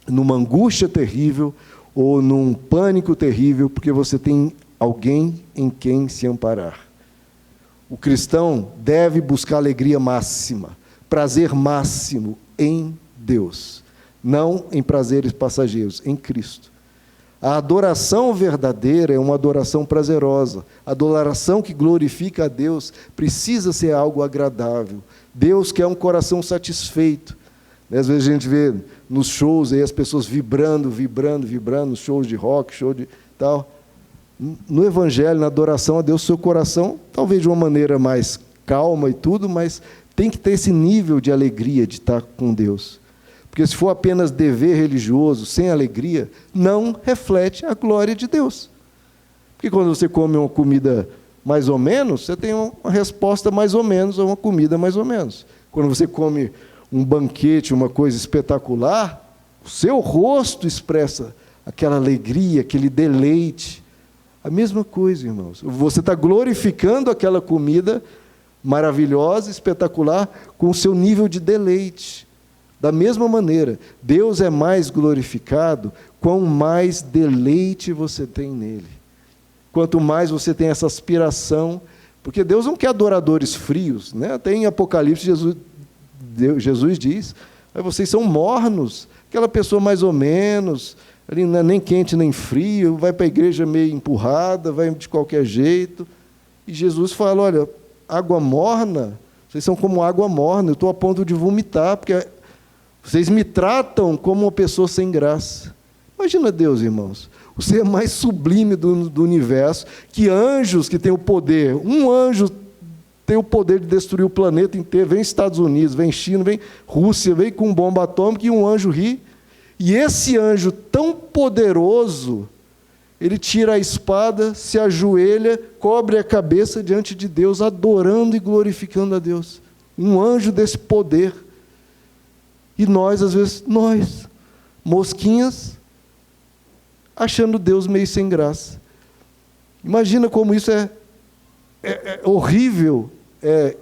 numa angústia terrível ou num pânico terrível, porque você tem alguém em quem se amparar. O cristão deve buscar alegria máxima, prazer máximo em Deus, não em prazeres passageiros, em Cristo. A adoração verdadeira é uma adoração prazerosa. A adoração que glorifica a Deus precisa ser algo agradável. Deus quer um coração satisfeito. Às vezes a gente vê nos shows aí as pessoas vibrando, nos shows de rock, show de tal. No Evangelho, na adoração a Deus, seu coração, talvez de uma maneira mais calma e tudo, mas tem que ter esse nível de alegria de estar com Deus. Porque se for apenas dever religioso, sem alegria, não reflete a glória de Deus. Porque quando você come uma comida mais ou menos, você tem uma resposta mais ou menos, ou uma comida mais ou menos. Quando você come um banquete, uma coisa espetacular, o seu rosto expressa aquela alegria, aquele deleite. A mesma coisa, irmãos. Você está glorificando aquela comida maravilhosa, espetacular, com o seu nível de deleite. Da mesma maneira, Deus é mais glorificado, quanto mais deleite você tem nele. Quanto mais você tem essa aspiração, porque Deus não quer adoradores frios, né? Até em Apocalipse, Jesus diz, vocês são mornos, aquela pessoa mais ou menos, ali não é nem quente nem frio, vai para a igreja meio empurrada, vai de qualquer jeito. E Jesus fala, olha, água morna, vocês são como água morna, eu estou a ponto de vomitar, porque vocês me tratam como uma pessoa sem graça. Imagina Deus, irmãos, o ser mais sublime do universo, que anjos que têm o poder, um anjo tem o poder de destruir o planeta inteiro. Vem Estados Unidos, vem China, vem Rússia, vem com bomba atômica e um anjo ri. E esse anjo tão poderoso, ele tira a espada, se ajoelha, cobre a cabeça diante de Deus, adorando e glorificando a Deus. Um anjo desse poder. E nós, às vezes, mosquinhas, achando Deus meio sem graça. Imagina como isso é horrível, é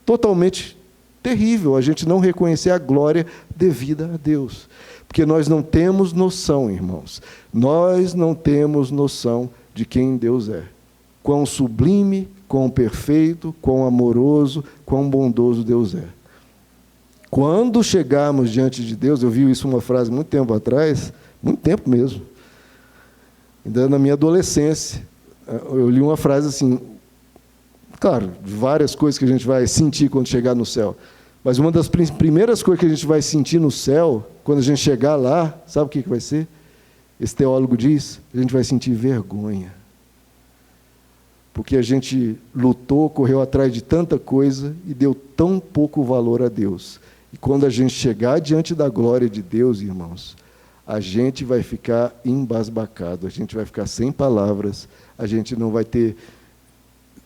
totalmente terrível, a gente não reconhecer a glória devida a Deus. Porque nós não temos noção, irmãos, nós não temos noção de quem Deus é. Quão sublime, quão perfeito, quão amoroso, quão bondoso Deus é. Quando chegarmos diante de Deus, eu vi isso uma frase muito tempo atrás, muito tempo mesmo, ainda na minha adolescência, eu li uma frase assim, claro, várias coisas que a gente vai sentir quando chegar no céu, mas uma das primeiras coisas que a gente vai sentir no céu, quando a gente chegar lá, sabe o que vai ser? Esse teólogo diz, a gente vai sentir vergonha. Porque a gente lutou, correu atrás de tanta coisa e deu tão pouco valor a Deus. E quando a gente chegar diante da glória de Deus, irmãos, a gente vai ficar embasbacado, a gente vai ficar sem palavras, a gente não vai ter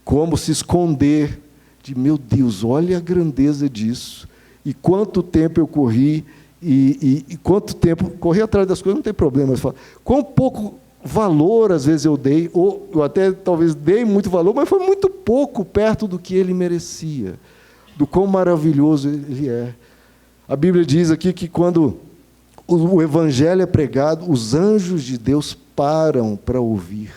como se esconder de, meu Deus, olha a grandeza disso, e quanto tempo eu corri, e quanto tempo, correr atrás das coisas não tem problema, mas fala, quão pouco valor às vezes eu dei, ou eu até talvez dei muito valor, mas foi muito pouco perto do que ele merecia, do quão maravilhoso ele é. A Bíblia diz aqui que quando o Evangelho é pregado, os anjos de Deus param para ouvir.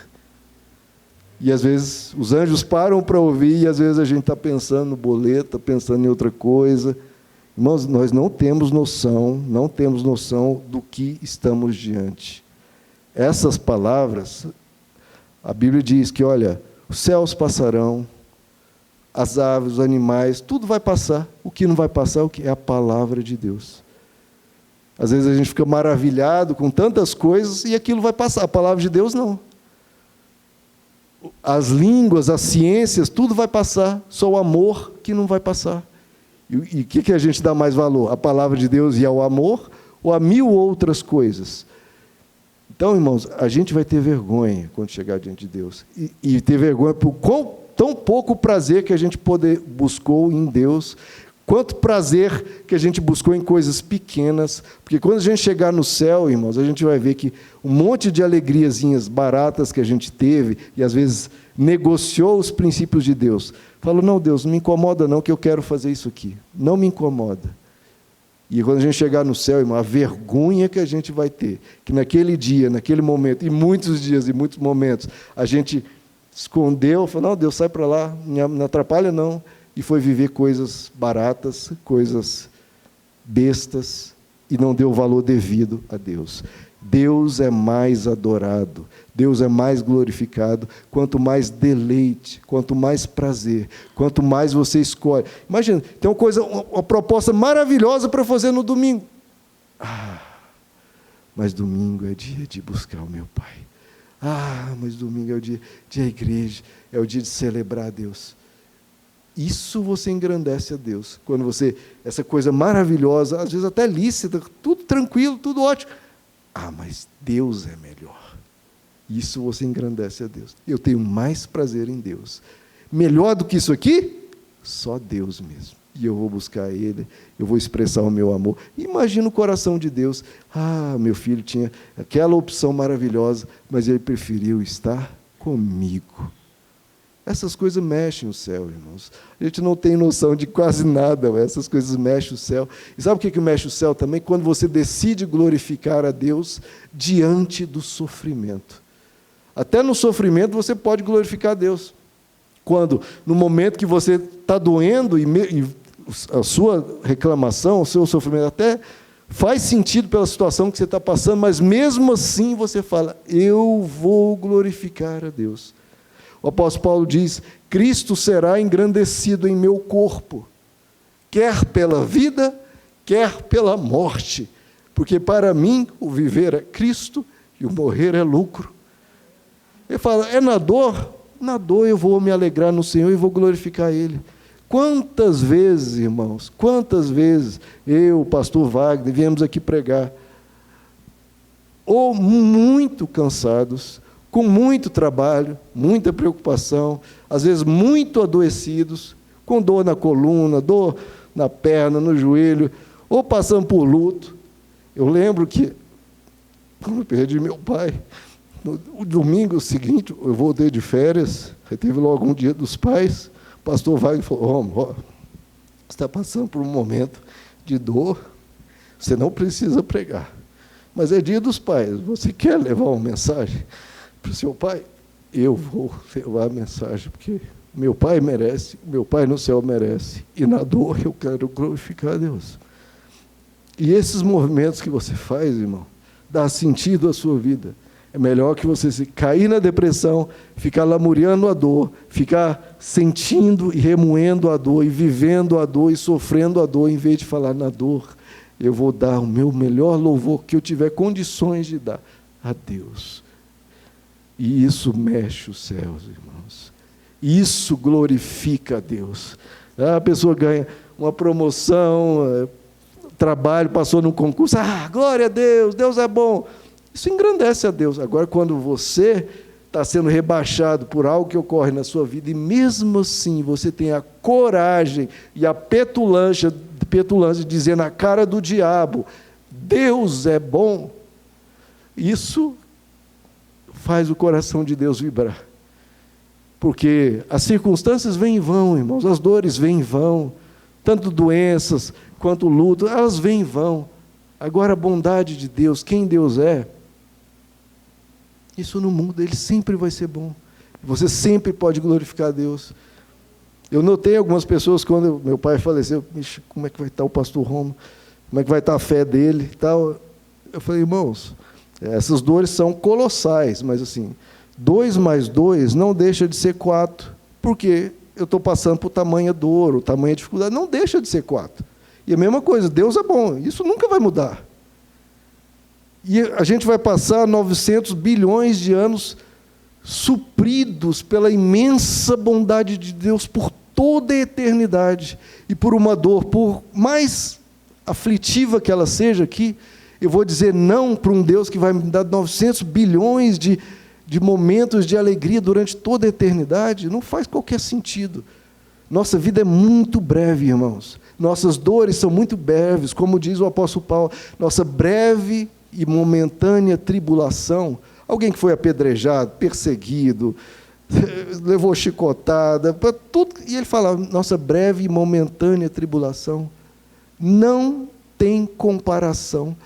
E às vezes os anjos param para ouvir, e às vezes a gente está pensando no boleto, está pensando em outra coisa. Irmãos, nós não temos noção do que estamos diante. Essas palavras, a Bíblia diz que, olha, os céus passarão, as aves, os animais, tudo vai passar. O que não vai passar é a palavra de Deus. Às vezes a gente fica maravilhado com tantas coisas e aquilo vai passar. A palavra de Deus não. As línguas, as ciências, tudo vai passar. Só o amor que não vai passar. E o que a gente dá mais valor? A palavra de Deus e ao amor, ou a 1000 outras coisas? Então, irmãos, a gente vai ter vergonha quando chegar diante de Deus. E ter vergonha por tão pouco prazer que a gente buscou em Deus, quanto prazer que a gente buscou em coisas pequenas, porque quando a gente chegar no céu, irmãos, a gente vai ver que um monte de alegriazinhas baratas que a gente teve, e às vezes negociou os princípios de Deus, falou, não, Deus, não me incomoda não, que eu quero fazer isso aqui, não me incomoda. E quando a gente chegar no céu, irmão, a vergonha que a gente vai ter, que naquele dia, naquele momento, e muitos dias e muitos momentos, a gente escondeu, falou, não, Deus, sai para lá, não atrapalha não, e foi viver coisas baratas, coisas bestas, e não deu o valor devido a Deus. Deus é mais adorado, Deus é mais glorificado, quanto mais deleite, quanto mais prazer, quanto mais você escolhe. Imagina, tem uma proposta maravilhosa para fazer no domingo. Mas domingo é dia de buscar o meu Pai. Mas domingo é o dia da igreja, é o dia de celebrar a Deus. Isso você engrandece a Deus. Quando você, essa coisa maravilhosa, às vezes até lícita, tudo tranquilo, tudo ótimo. Mas Deus é melhor. Isso você engrandece a Deus. Eu tenho mais prazer em Deus. Melhor do que isso aqui? Só Deus mesmo. E eu vou buscar Ele, eu vou expressar o meu amor. Imagina o coração de Deus. Meu filho tinha aquela opção maravilhosa, mas ele preferiu estar comigo. Essas coisas mexem o céu, irmãos. A gente não tem noção de quase nada, mas essas coisas mexem o céu. E sabe o que mexe o céu também? Quando você decide glorificar a Deus diante do sofrimento. Até no sofrimento você pode glorificar a Deus. Quando, no momento que você está doendo, e a sua reclamação, o seu sofrimento até faz sentido pela situação que você está passando, mas mesmo assim você fala, eu vou glorificar a Deus. O apóstolo Paulo diz, Cristo será engrandecido em meu corpo, quer pela vida, quer pela morte, porque para mim o viver é Cristo e o morrer é lucro. Ele fala, na dor eu vou me alegrar no Senhor e vou glorificar Ele. Quantas vezes, irmãos, quantas vezes eu, o pastor Wagner, viemos aqui pregar, ou muito cansados, com muito trabalho, muita preocupação, às vezes muito adoecidos, com dor na coluna, dor na perna, no joelho, ou passando por luto. Eu lembro que, quando eu perdi meu pai, no domingo seguinte, eu voltei de férias, aí teve logo um dia dos pais, o pastor Wagner falou, você está passando por um momento de dor, você não precisa pregar, mas é dia dos pais, você quer levar uma mensagem para o seu pai? Eu vou levar a mensagem, porque meu pai merece, meu pai no céu merece, e na dor eu quero glorificar a Deus. E esses movimentos que você faz, irmão, dá sentido à sua vida. É melhor que você se cair na depressão, ficar lamuriando a dor, ficar sentindo e remoendo a dor, e vivendo a dor, e sofrendo a dor, em vez de falar na dor, eu vou dar o meu melhor louvor que eu tiver condições de dar a Deus. E isso mexe os céus, irmãos. Isso glorifica a Deus. A pessoa ganha uma promoção, trabalho, passou num concurso, glória a Deus, Deus é bom. Isso engrandece a Deus. Agora, quando você está sendo rebaixado por algo que ocorre na sua vida, e mesmo assim você tem a coragem e a petulância de dizer na cara do diabo, Deus é bom, isso faz o coração de Deus vibrar. Porque as circunstâncias vêm e vão, irmãos, as dores vêm e vão, tanto doenças quanto luto, elas vêm e vão. Agora a bondade de Deus, quem Deus é, isso não muda, Ele sempre vai ser bom. Você sempre pode glorificar a Deus. Eu notei algumas pessoas, quando meu pai faleceu, como é que vai estar o pastor Romo? Como é que vai estar a fé dele? Tal. Eu falei, irmãos, essas dores são colossais, mas assim, 2 mais 2 não deixa de ser 4, porque eu estou passando por tamanha dor, tamanha dificuldade, não deixa de ser 4. E a mesma coisa, Deus é bom, isso nunca vai mudar. E a gente vai passar 900 bilhões de anos supridos pela imensa bondade de Deus por toda a eternidade. E por uma dor, por mais aflitiva que ela seja aqui, eu vou dizer não para um Deus que vai me dar 900 bilhões de momentos de alegria durante toda a eternidade. Não faz qualquer sentido. Nossa vida é muito breve, irmãos. Nossas dores são muito breves, como diz o apóstolo Paulo, nossa breve e momentânea tribulação. Alguém que foi apedrejado, perseguido, levou chicotada, tudo, e ele fala, nossa breve e momentânea tribulação não tem comparação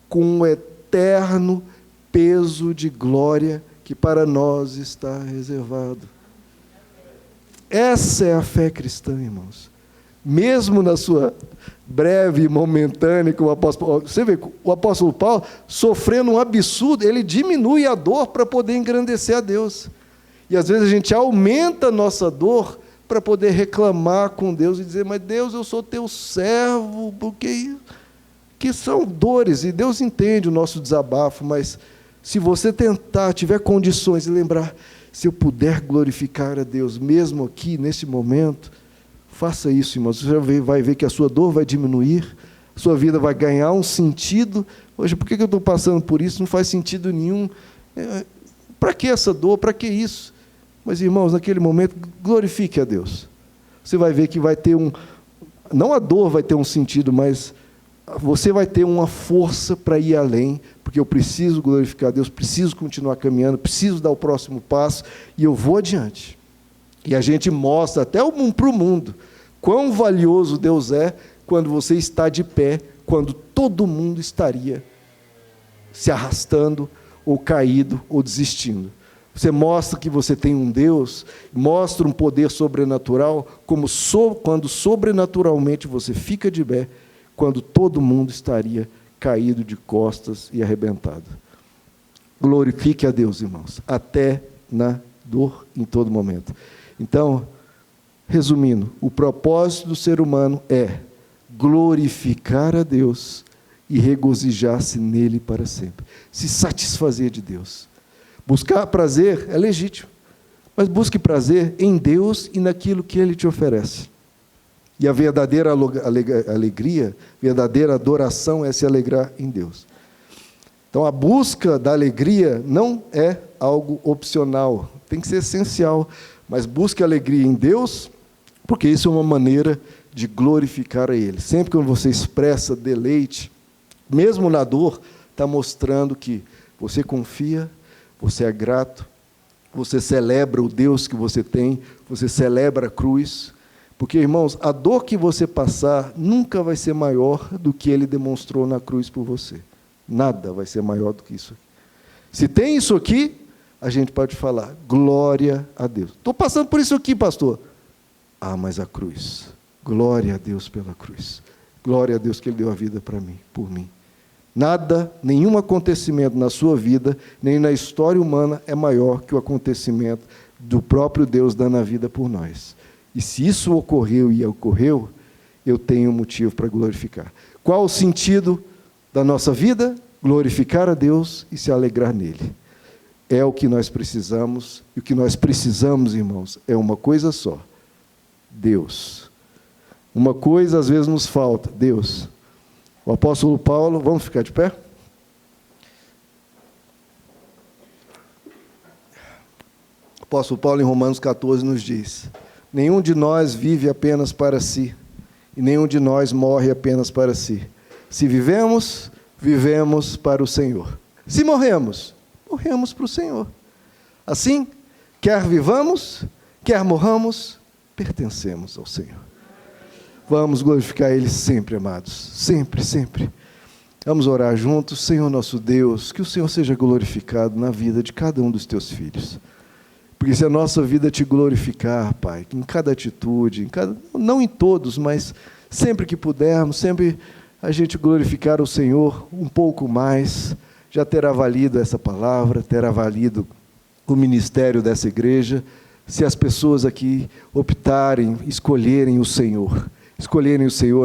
com o eterno peso de glória que para nós está reservado. Essa é a fé cristã, irmãos. Mesmo na sua breve e momentânea, que o apóstolo Paulo, você vê, o apóstolo Paulo, sofrendo um absurdo, ele diminui a dor para poder engrandecer a Deus. E às vezes a gente aumenta a nossa dor para poder reclamar com Deus e dizer, mas Deus, eu sou teu servo, porque que são dores, e Deus entende o nosso desabafo, mas se você tentar, tiver condições de lembrar, se eu puder glorificar a Deus, mesmo aqui, nesse momento, faça isso, irmãos. Você vai ver que a sua dor vai diminuir, a sua vida vai ganhar um sentido. Hoje, por que eu estou passando por isso? Não faz sentido nenhum. Para que essa dor? Para que isso? Mas, irmãos, naquele momento, glorifique a Deus. Você vai ver que vai ter não a dor vai ter um sentido, mas você vai ter uma força para ir além, porque eu preciso glorificar a Deus, preciso continuar caminhando, preciso dar o próximo passo, e eu vou adiante. E a gente mostra até para o mundo quão valioso Deus é quando você está de pé, quando todo mundo estaria se arrastando, ou caído, ou desistindo. Você mostra que você tem um Deus, mostra um poder sobrenatural, quando sobrenaturalmente você fica de pé, quando todo mundo estaria caído de costas e arrebentado. Glorifique a Deus, irmãos, até na dor, em todo momento. Então, resumindo, o propósito do ser humano é glorificar a Deus e regozijar-se nele para sempre. Se satisfazer de Deus. Buscar prazer é legítimo, mas busque prazer em Deus e naquilo que Ele te oferece. E a verdadeira alegria, verdadeira adoração é se alegrar em Deus. Então, a busca da alegria não é algo opcional, tem que ser essencial. Mas busque alegria em Deus, porque isso é uma maneira de glorificar a Ele. Sempre que você expressa deleite, mesmo na dor, está mostrando que você confia, você é grato, você celebra o Deus que você tem, você celebra a cruz. Porque, irmãos, a dor que você passar nunca vai ser maior do que Ele demonstrou na cruz por você. Nada vai ser maior do que isso. Se tem isso aqui, a gente pode falar, glória a Deus. Estou passando por isso aqui, pastor. Ah, mas a cruz. Glória a Deus pela cruz. Glória a Deus que Ele deu a vida para mim, por mim. Nada, nenhum acontecimento na sua vida, nem na história humana, é maior que o acontecimento do próprio Deus dando a vida por nós. E se isso ocorreu e ocorreu, eu tenho motivo para glorificar. Qual o sentido da nossa vida? Glorificar a Deus e se alegrar nele. É o que nós precisamos, e o que nós precisamos, irmãos, é uma coisa só: Deus. Uma coisa às vezes nos falta: Deus. O apóstolo Paulo, vamos ficar de pé? O apóstolo Paulo, em Romanos 14, nos diz: nenhum de nós vive apenas para si, e nenhum de nós morre apenas para si. Se vivemos, vivemos para o Senhor. Se morremos, morremos para o Senhor. Assim, quer vivamos, quer morramos, pertencemos ao Senhor. Vamos glorificar Ele sempre, amados. Sempre, sempre. Vamos orar juntos. Senhor nosso Deus, que o Senhor seja glorificado na vida de cada um dos Teus filhos. Porque se a nossa vida Te glorificar, Pai, em cada atitude, não em todos, mas sempre que pudermos, sempre a gente glorificar o Senhor um pouco mais, já terá valido essa palavra, terá valido o ministério dessa igreja, se as pessoas aqui optarem, escolherem o Senhor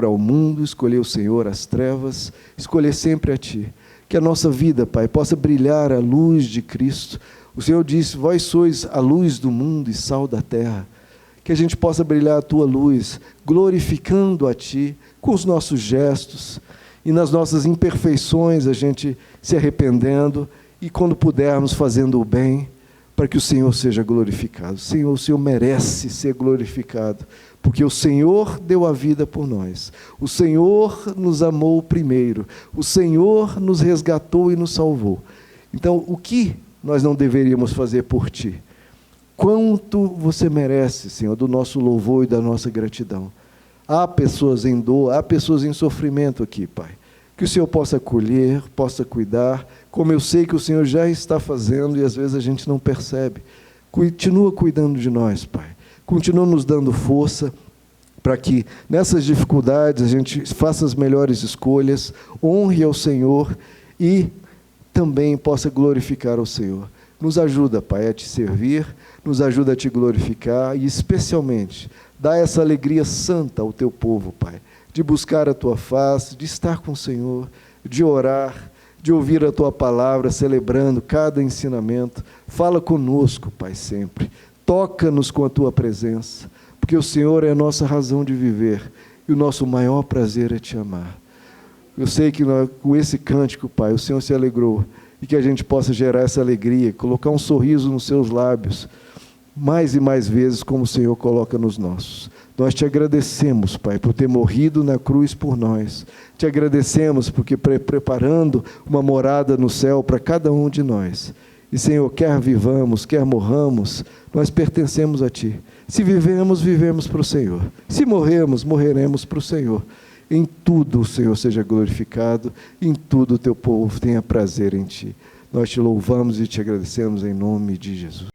ao mundo, escolher o Senhor às trevas, escolher sempre a Ti. Que a nossa vida, Pai, possa brilhar a luz de Cristo. O Senhor disse: vós sois a luz do mundo e sal da terra. Que a gente possa brilhar a Tua luz, glorificando a Ti, com os nossos gestos, e nas nossas imperfeições a gente se arrependendo, e quando pudermos fazendo o bem, para que o Senhor seja glorificado. Senhor, o Senhor merece ser glorificado, porque o Senhor deu a vida por nós. O Senhor nos amou primeiro. O Senhor nos resgatou e nos salvou. Então, o que nós não deveríamos fazer por Ti? Quanto você merece, Senhor, do nosso louvor e da nossa gratidão. Há pessoas em dor, há pessoas em sofrimento aqui, Pai. Que o Senhor possa acolher, possa cuidar, como eu sei que o Senhor já está fazendo e às vezes a gente não percebe. Continua cuidando de nós, Pai. Continua nos dando força para que nessas dificuldades a gente faça as melhores escolhas, honre ao Senhor e também possa glorificar ao Senhor. Nos ajuda, Pai, a Te servir, nos ajuda a Te glorificar e especialmente dá essa alegria santa ao Teu povo, Pai, de buscar a Tua face, de estar com o Senhor, de orar, de ouvir a Tua palavra, celebrando cada ensinamento. Fala conosco, Pai, sempre. Toca-nos com a Tua presença, porque o Senhor é a nossa razão de viver e o nosso maior prazer é Te amar. Eu sei que com esse cântico, Pai, o Senhor se alegrou e que a gente possa gerar essa alegria, colocar um sorriso nos Seus lábios, mais e mais vezes como o Senhor coloca nos nossos. Nós Te agradecemos, Pai, por ter morrido na cruz por nós. Te agradecemos porque preparando uma morada no céu para cada um de nós. E, Senhor, quer vivamos, quer morramos, nós pertencemos a Ti. Se vivemos, vivemos para o Senhor. Se morremos, morreremos para o Senhor. Em tudo o Senhor seja glorificado, em tudo o Teu povo tenha prazer em Ti. Nós Te louvamos e Te agradecemos em nome de Jesus.